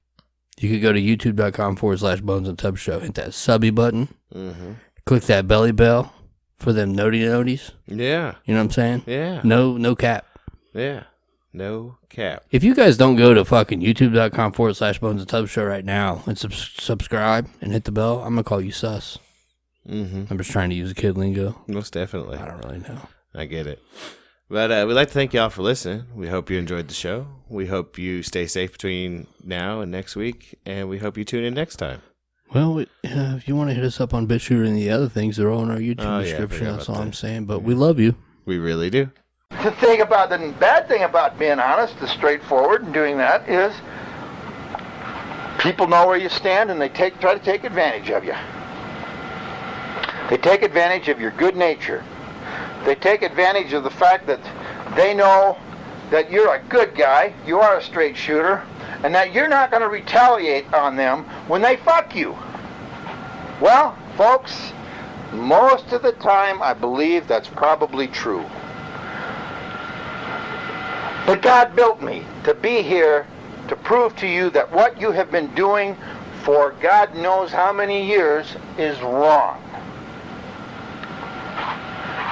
[SPEAKER 2] you could go to YouTube.com/Bonesandtubs show. Hit that subby button. Mm-hmm. Click that belly bell for them noties.
[SPEAKER 3] Yeah.
[SPEAKER 2] You know what I'm saying?
[SPEAKER 3] Yeah.
[SPEAKER 2] No cap.
[SPEAKER 3] Yeah. No cap.
[SPEAKER 2] If you guys don't go to fucking YouTube.com/Bonesandtubs show right now and subscribe and hit the bell, I'm going to call you sus. Mm-hmm. I'm just trying to use kid lingo.
[SPEAKER 3] Most definitely.
[SPEAKER 2] I don't really know.
[SPEAKER 3] I get it. But we'd like to thank y'all for listening. We hope you enjoyed the show. We hope you stay safe between now and next week, and we hope you tune in next time.
[SPEAKER 2] Well, if you want to hit us up on BitShooter and the other things, they're all in our YouTube description. That's all I'm saying. But we love you.
[SPEAKER 3] We really do.
[SPEAKER 5] The bad thing about being honest, the straightforward, and doing that is people know where you stand, and they try to take advantage of you. They take advantage of your good nature. They take advantage of the fact that they know that you're a good guy, you are a straight shooter, and that you're not going to retaliate on them when they fuck you. Well, folks, most of the time I believe that's probably true. But God built me to be here to prove to you that what you have been doing for God knows how many years is wrong.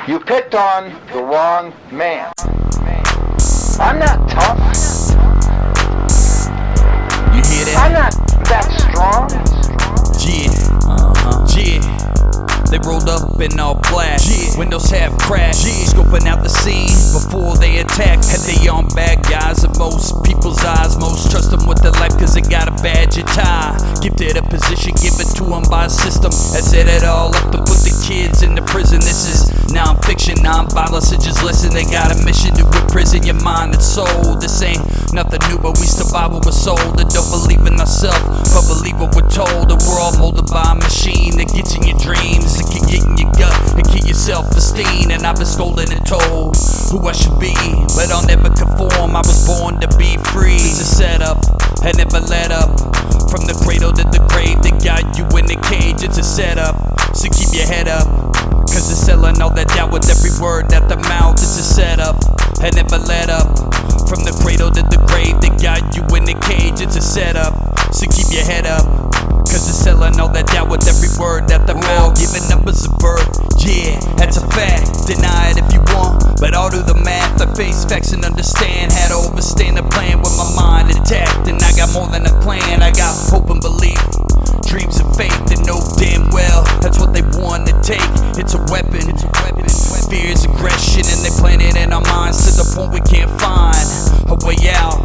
[SPEAKER 5] You picked on the wrong man. I'm not tough.
[SPEAKER 1] You hear that?
[SPEAKER 5] I'm not that strong.
[SPEAKER 1] Yeah. They rolled up in all black, windows half cracked, scoping out the scene before they attack. Had they on bad guys in most people's eyes. Most trust them with their life cause they got a badge and tie. Gifted a position given to them by a system that set it all up to put the kids into prison. This is non-fiction, non-violence, so just listen. They got a mission to imprison your mind and soul. This ain't nothing new, but we survive what we're sold. And don't believe in ourselves, but believe what we're told. And we're all molded by a machine that gets in your dreams. It can get in your gut and keep your self-esteem. And I've been scolded and told who I should be, but I'll never conform. I was born to be free. It's a setup, I never let up. From the cradle to the grave, they got you in the cage. It's a setup, so keep your head up. Cause they're selling all that doubt with every word at the mouth. It's a setup, I never let up. From the cradle to the grave, they got you in the cage. It's a setup, so keep your head up. Cause they're selling all that doubt with every word at the mouth. Giving numbers of birth, yeah, that's a fact. Deny it if you want, but I'll do the math. I face facts and understand how to overstand the plan with my mind intact. And I got more than a plan, I got hope and belief, dreams and faith, and know damn well that's what they want to take. It's a weapon. Fear is aggression, and they plant it in our minds to the point we can't find a way out,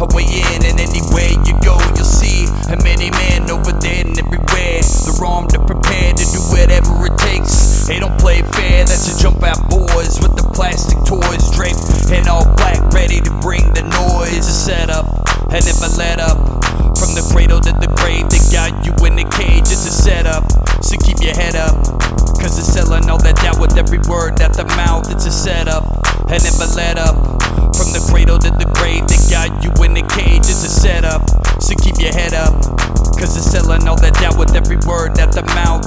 [SPEAKER 1] a way in. And anywhere you go, you'll see a many men over there and everywhere. They're armed and prepared to do whatever it takes. They don't play fair, that's a jump out boys with the plastic toys draped in all black, ready to bring the noise. A setup, I never let up. From the cradle to the grave, they got you in the cage. It's a setup, so keep your head up. Cause they're selling all that doubt with every word at the mouth. It's a setup, I never let up. From the cradle to the grave, they got you in the cage. It's a setup, so keep your head up. Cause they're selling all that doubt with every word at the mouth.